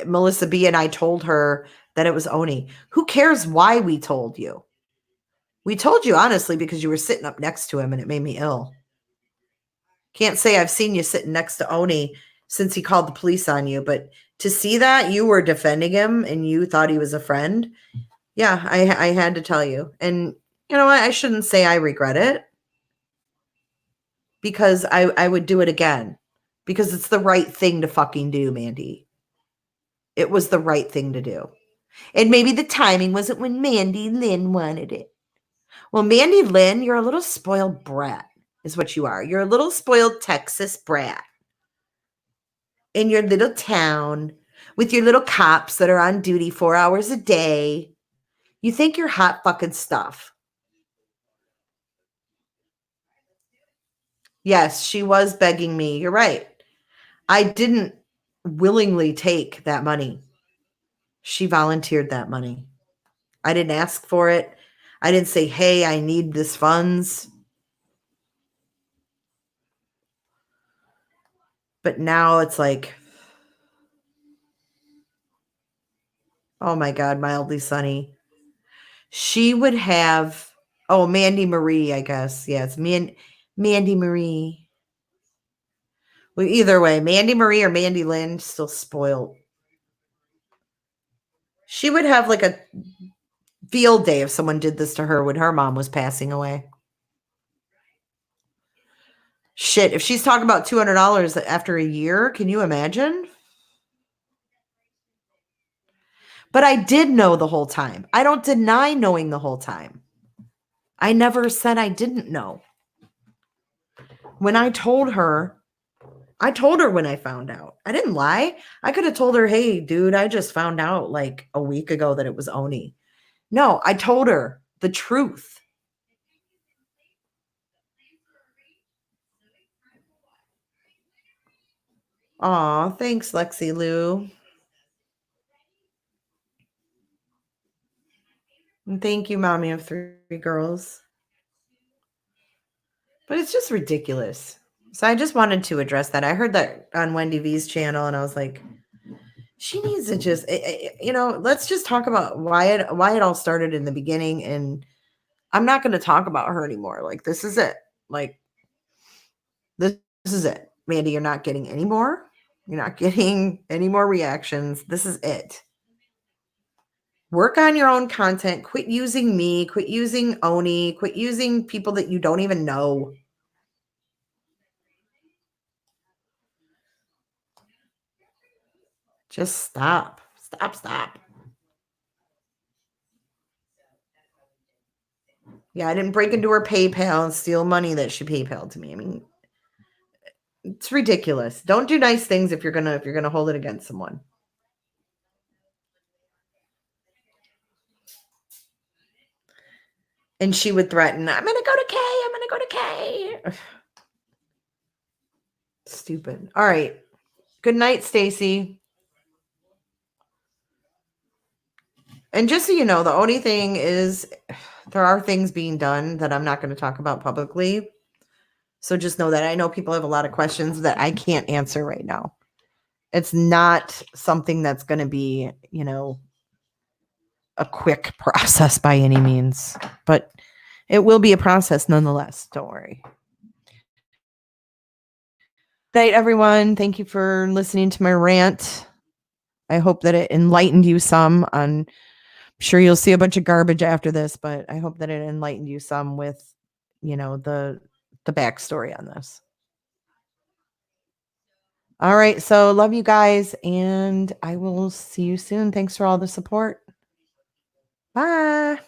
Melissa B and I told her that it was Oni. Who cares why we told you? We told you honestly because you were sitting up next to him and it made me ill. Can't say I've seen you sitting next to Oni since he called the police on you, but to see that you were defending him and you thought he was a friend, yeah, I had to tell you. And you know what? I shouldn't say I regret it because I would do it again because it's the right thing to fucking do, Mandy. It was the right thing to do. And maybe the timing wasn't when Mandy Lynn wanted it. Well, Mandy Lynn, you're a little spoiled brat, is what you are. You're a little spoiled Texas brat in your little town with your little cops that are on duty 4 hours a day. You think you're hot fucking stuff. Yes, she was begging me. You're right. I didn't willingly take that money. She volunteered that money. I didn't ask for it. I didn't say, hey, I need this funds. But now it's like, oh my God, mildly sunny. She would have, Mandy Marie, I guess. Yeah, it's me and Mandy Marie. Well, either way, Mandy Marie or Mandy Lynn, still spoiled. She would have like a field day if someone did this to her when her mom was passing away. Shit, if she's talking about $200 after a year, can you imagine? But I did know the whole time. I don't deny knowing the whole time. I never said I didn't know. When I told her when I found out. I didn't lie. I could have told her, hey, dude, I just found out like a week ago that it was Oni. No, I told her the truth. Aw, thanks, Lexi Lou. And thank you, mommy of three girls. But it's just ridiculous. So I just wanted to address that. I heard that on Wendy V's channel, and I was like, she needs to just, let's just talk about why it all started in the beginning. And I'm not going to talk about her anymore. Like, this is it. Like, this is it. Mandy, you're not getting any more. You're not getting any more reactions. This is it. Work on your own content. Quit using me. Quit using Oni. Quit using people that you don't even know. Just stop. Stop. Yeah, I didn't break into her PayPal and steal money that she PayPal to me. I mean, it's ridiculous. Don't do nice things if you're gonna hold it against someone. And she would threaten, I'm gonna go to K. Stupid. All right. Good night, Stacy. And just so you know, the only thing is there are things being done that I'm not going to talk about publicly. So just know that I know people have a lot of questions that I can't answer right now. It's not something that's going to be, you know, a quick process by any means, but it will be a process nonetheless. Don't worry. Night, everyone. Thank you for listening to my rant. I hope that it enlightened you some on, I'm sure you'll see a bunch of garbage after this, but I hope that it enlightened you some with, you know, the backstory on this. All right. So love you guys, and I will see you soon. Thanks for all the support. Bye.